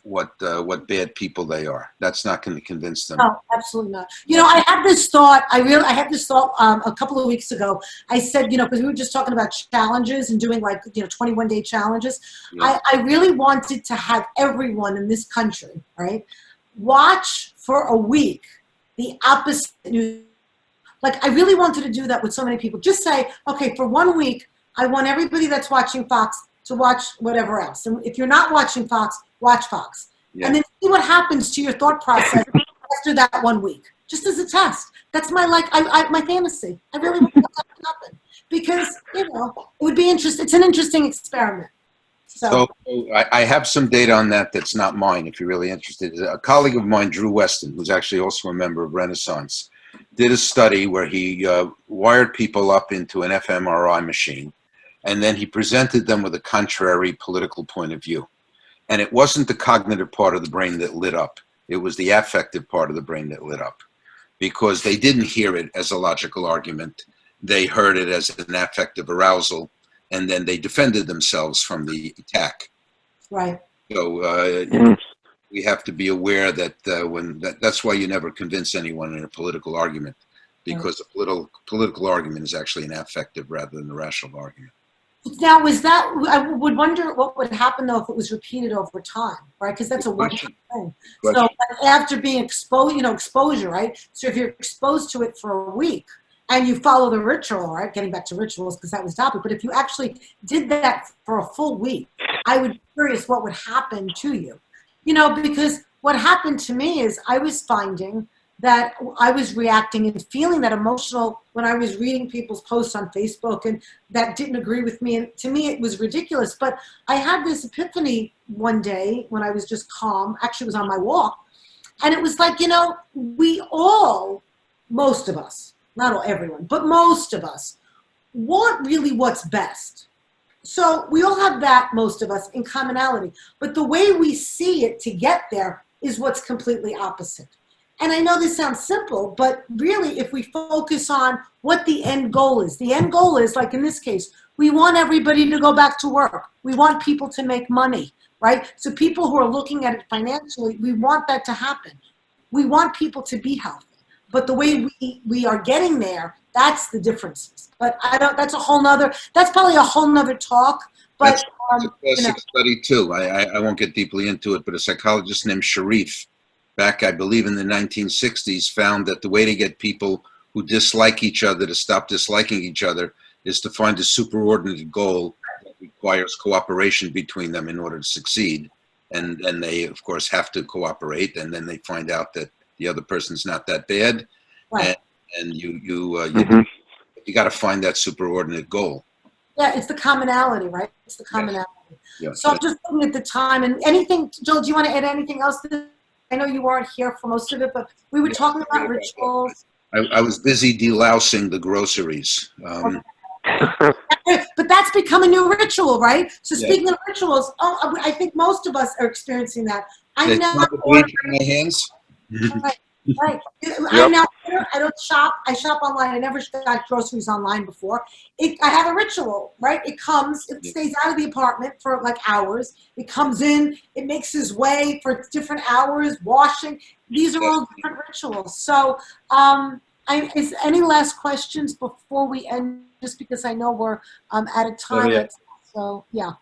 [SPEAKER 5] what bad people they are. That's not going to convince them.
[SPEAKER 1] No, absolutely not. I had this thought. I had this thought a couple of weeks ago. I said, because we were just talking about challenges and doing 21-day challenges.
[SPEAKER 5] Yeah.
[SPEAKER 1] I really wanted to have everyone in this country, right, watch for a week the opposite news. I really wanted to do that with so many people. Just say, okay, for 1 week, I want everybody that's watching Fox to watch whatever else. And if you're not watching Fox, watch Fox.
[SPEAKER 5] Yeah.
[SPEAKER 1] And then see what happens to your thought process after that 1 week, just as a test. That's my my fantasy. I really want that to happen because it would be interesting. It's an interesting experiment.
[SPEAKER 5] So I have some data on that that's not mine, if you're really interested. A colleague of mine, Drew Weston, who's actually also a member of Renaissance, did a study where he wired people up into an fMRI machine, and then he presented them with a contrary political point of view. And it wasn't the cognitive part of the brain that lit up. It was the affective part of the brain that lit up, because they didn't hear it as a logical argument. They heard it as an affective arousal, and then they defended themselves from the attack.
[SPEAKER 1] Right.
[SPEAKER 5] So we have to be aware that that's why you never convince anyone in a political argument, because a political argument is actually an affective rather than a rational argument.
[SPEAKER 1] Now, I would wonder what would happen though if it was repeated over time, right? Because that's a one-time thing. So after being exposed, exposure, right? So if you're exposed to it for a week and you follow the ritual, right? Getting back to rituals because that was the topic. But if you actually did that for a full week, I would be curious what would happen to you. Because what happened to me is I was finding that I was reacting and feeling that emotional when I was reading people's posts on Facebook and that didn't agree with me. And to me, it was ridiculous. But I had this epiphany one day when I was just calm, actually was on my walk. And it was like, we all, most of us, not all everyone, but most of us want really what's best. So we all have that, most of us, in commonality. But the way we see it to get there is what's completely opposite. And I know this sounds simple, but really if we focus on what the end goal is, like in this case, we want everybody to go back to work. We want people to make money, right? So people who are looking at it financially, we want that to happen. We want people to be healthy. But the way we are getting there, that's the differences. But that's probably a whole nother talk. But
[SPEAKER 5] that's a classic study too. I won't get deeply into it, but a psychologist named Sharif, back, I believe, in the 1960s, found that the way to get people who dislike each other to stop disliking each other is to find a superordinate goal that requires cooperation between them in order to succeed. And then they, of course, have to cooperate, and then they find out that the other person's not that bad.
[SPEAKER 1] Right.
[SPEAKER 5] And you got to find that superordinate goal.
[SPEAKER 1] Yeah, it's the commonality, right? It's the commonality.
[SPEAKER 5] Yes.
[SPEAKER 1] So I'm just looking at the time and anything, Joel, do you want to add anything else to this? I know you weren't here for most of it, but we were talking about rituals.
[SPEAKER 5] I was busy delousing the groceries.
[SPEAKER 1] But that's become a new ritual, right? So speaking of rituals, I think most of us are experiencing that. I'm now
[SPEAKER 5] ordering my hands.
[SPEAKER 1] Right. I now I don't shop. I shop online. I never got groceries online before. I have a ritual, right? It comes. It stays out of the apartment for like hours. It comes in. It makes its way for different hours. Washing. These are all different rituals. So, is any last questions before we end? Just because I know we're out of time. So yeah.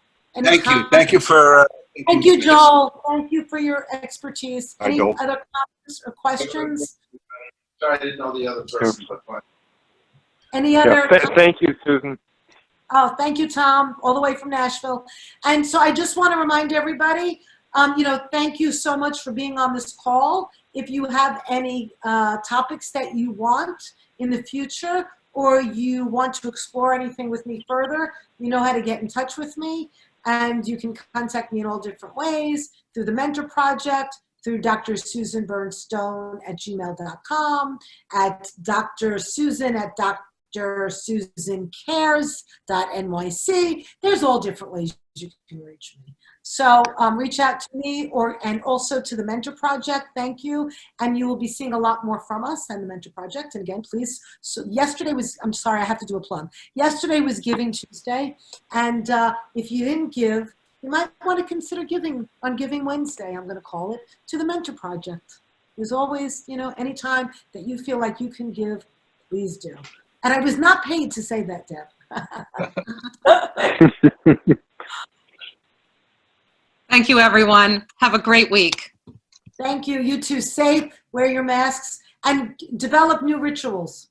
[SPEAKER 5] Thank you. Thank you for.
[SPEAKER 1] Thank you, Joel. Thank you for your expertise. Any
[SPEAKER 4] Joel.
[SPEAKER 1] other comments or questions?
[SPEAKER 5] Sorry, I didn't know the other person, but fine.
[SPEAKER 1] Any other?
[SPEAKER 3] Thank you, Susan.
[SPEAKER 1] Oh, thank you, Tom, all the way from Nashville. And so I just want to remind everybody, thank you so much for being on this call. If you have any topics that you want in the future, or you want to explore anything with me further, you know how to get in touch with me. And you can contact me in all different ways, through the Mentor Project, through Dr. Susan Bernstone at gmail.com, at Dr. Susan at drsusancares.nyc. There's all different ways you can reach me. So reach out to me and also to the Mentor Project. Thank you. And you will be seeing a lot more from us and the Mentor Project. And again, please, so I'm sorry, I have to do a plug. Yesterday was Giving Tuesday. And if you didn't give, you might want to consider giving on Giving Wednesday, I'm going to call it, to the Mentor Project. There's always, anytime that you feel like you can give, please do. And I was not paid to say that, Deb.
[SPEAKER 2] Thank you, everyone. Have a great week.
[SPEAKER 1] Thank you. You too. Safe, wear your masks, and develop new rituals.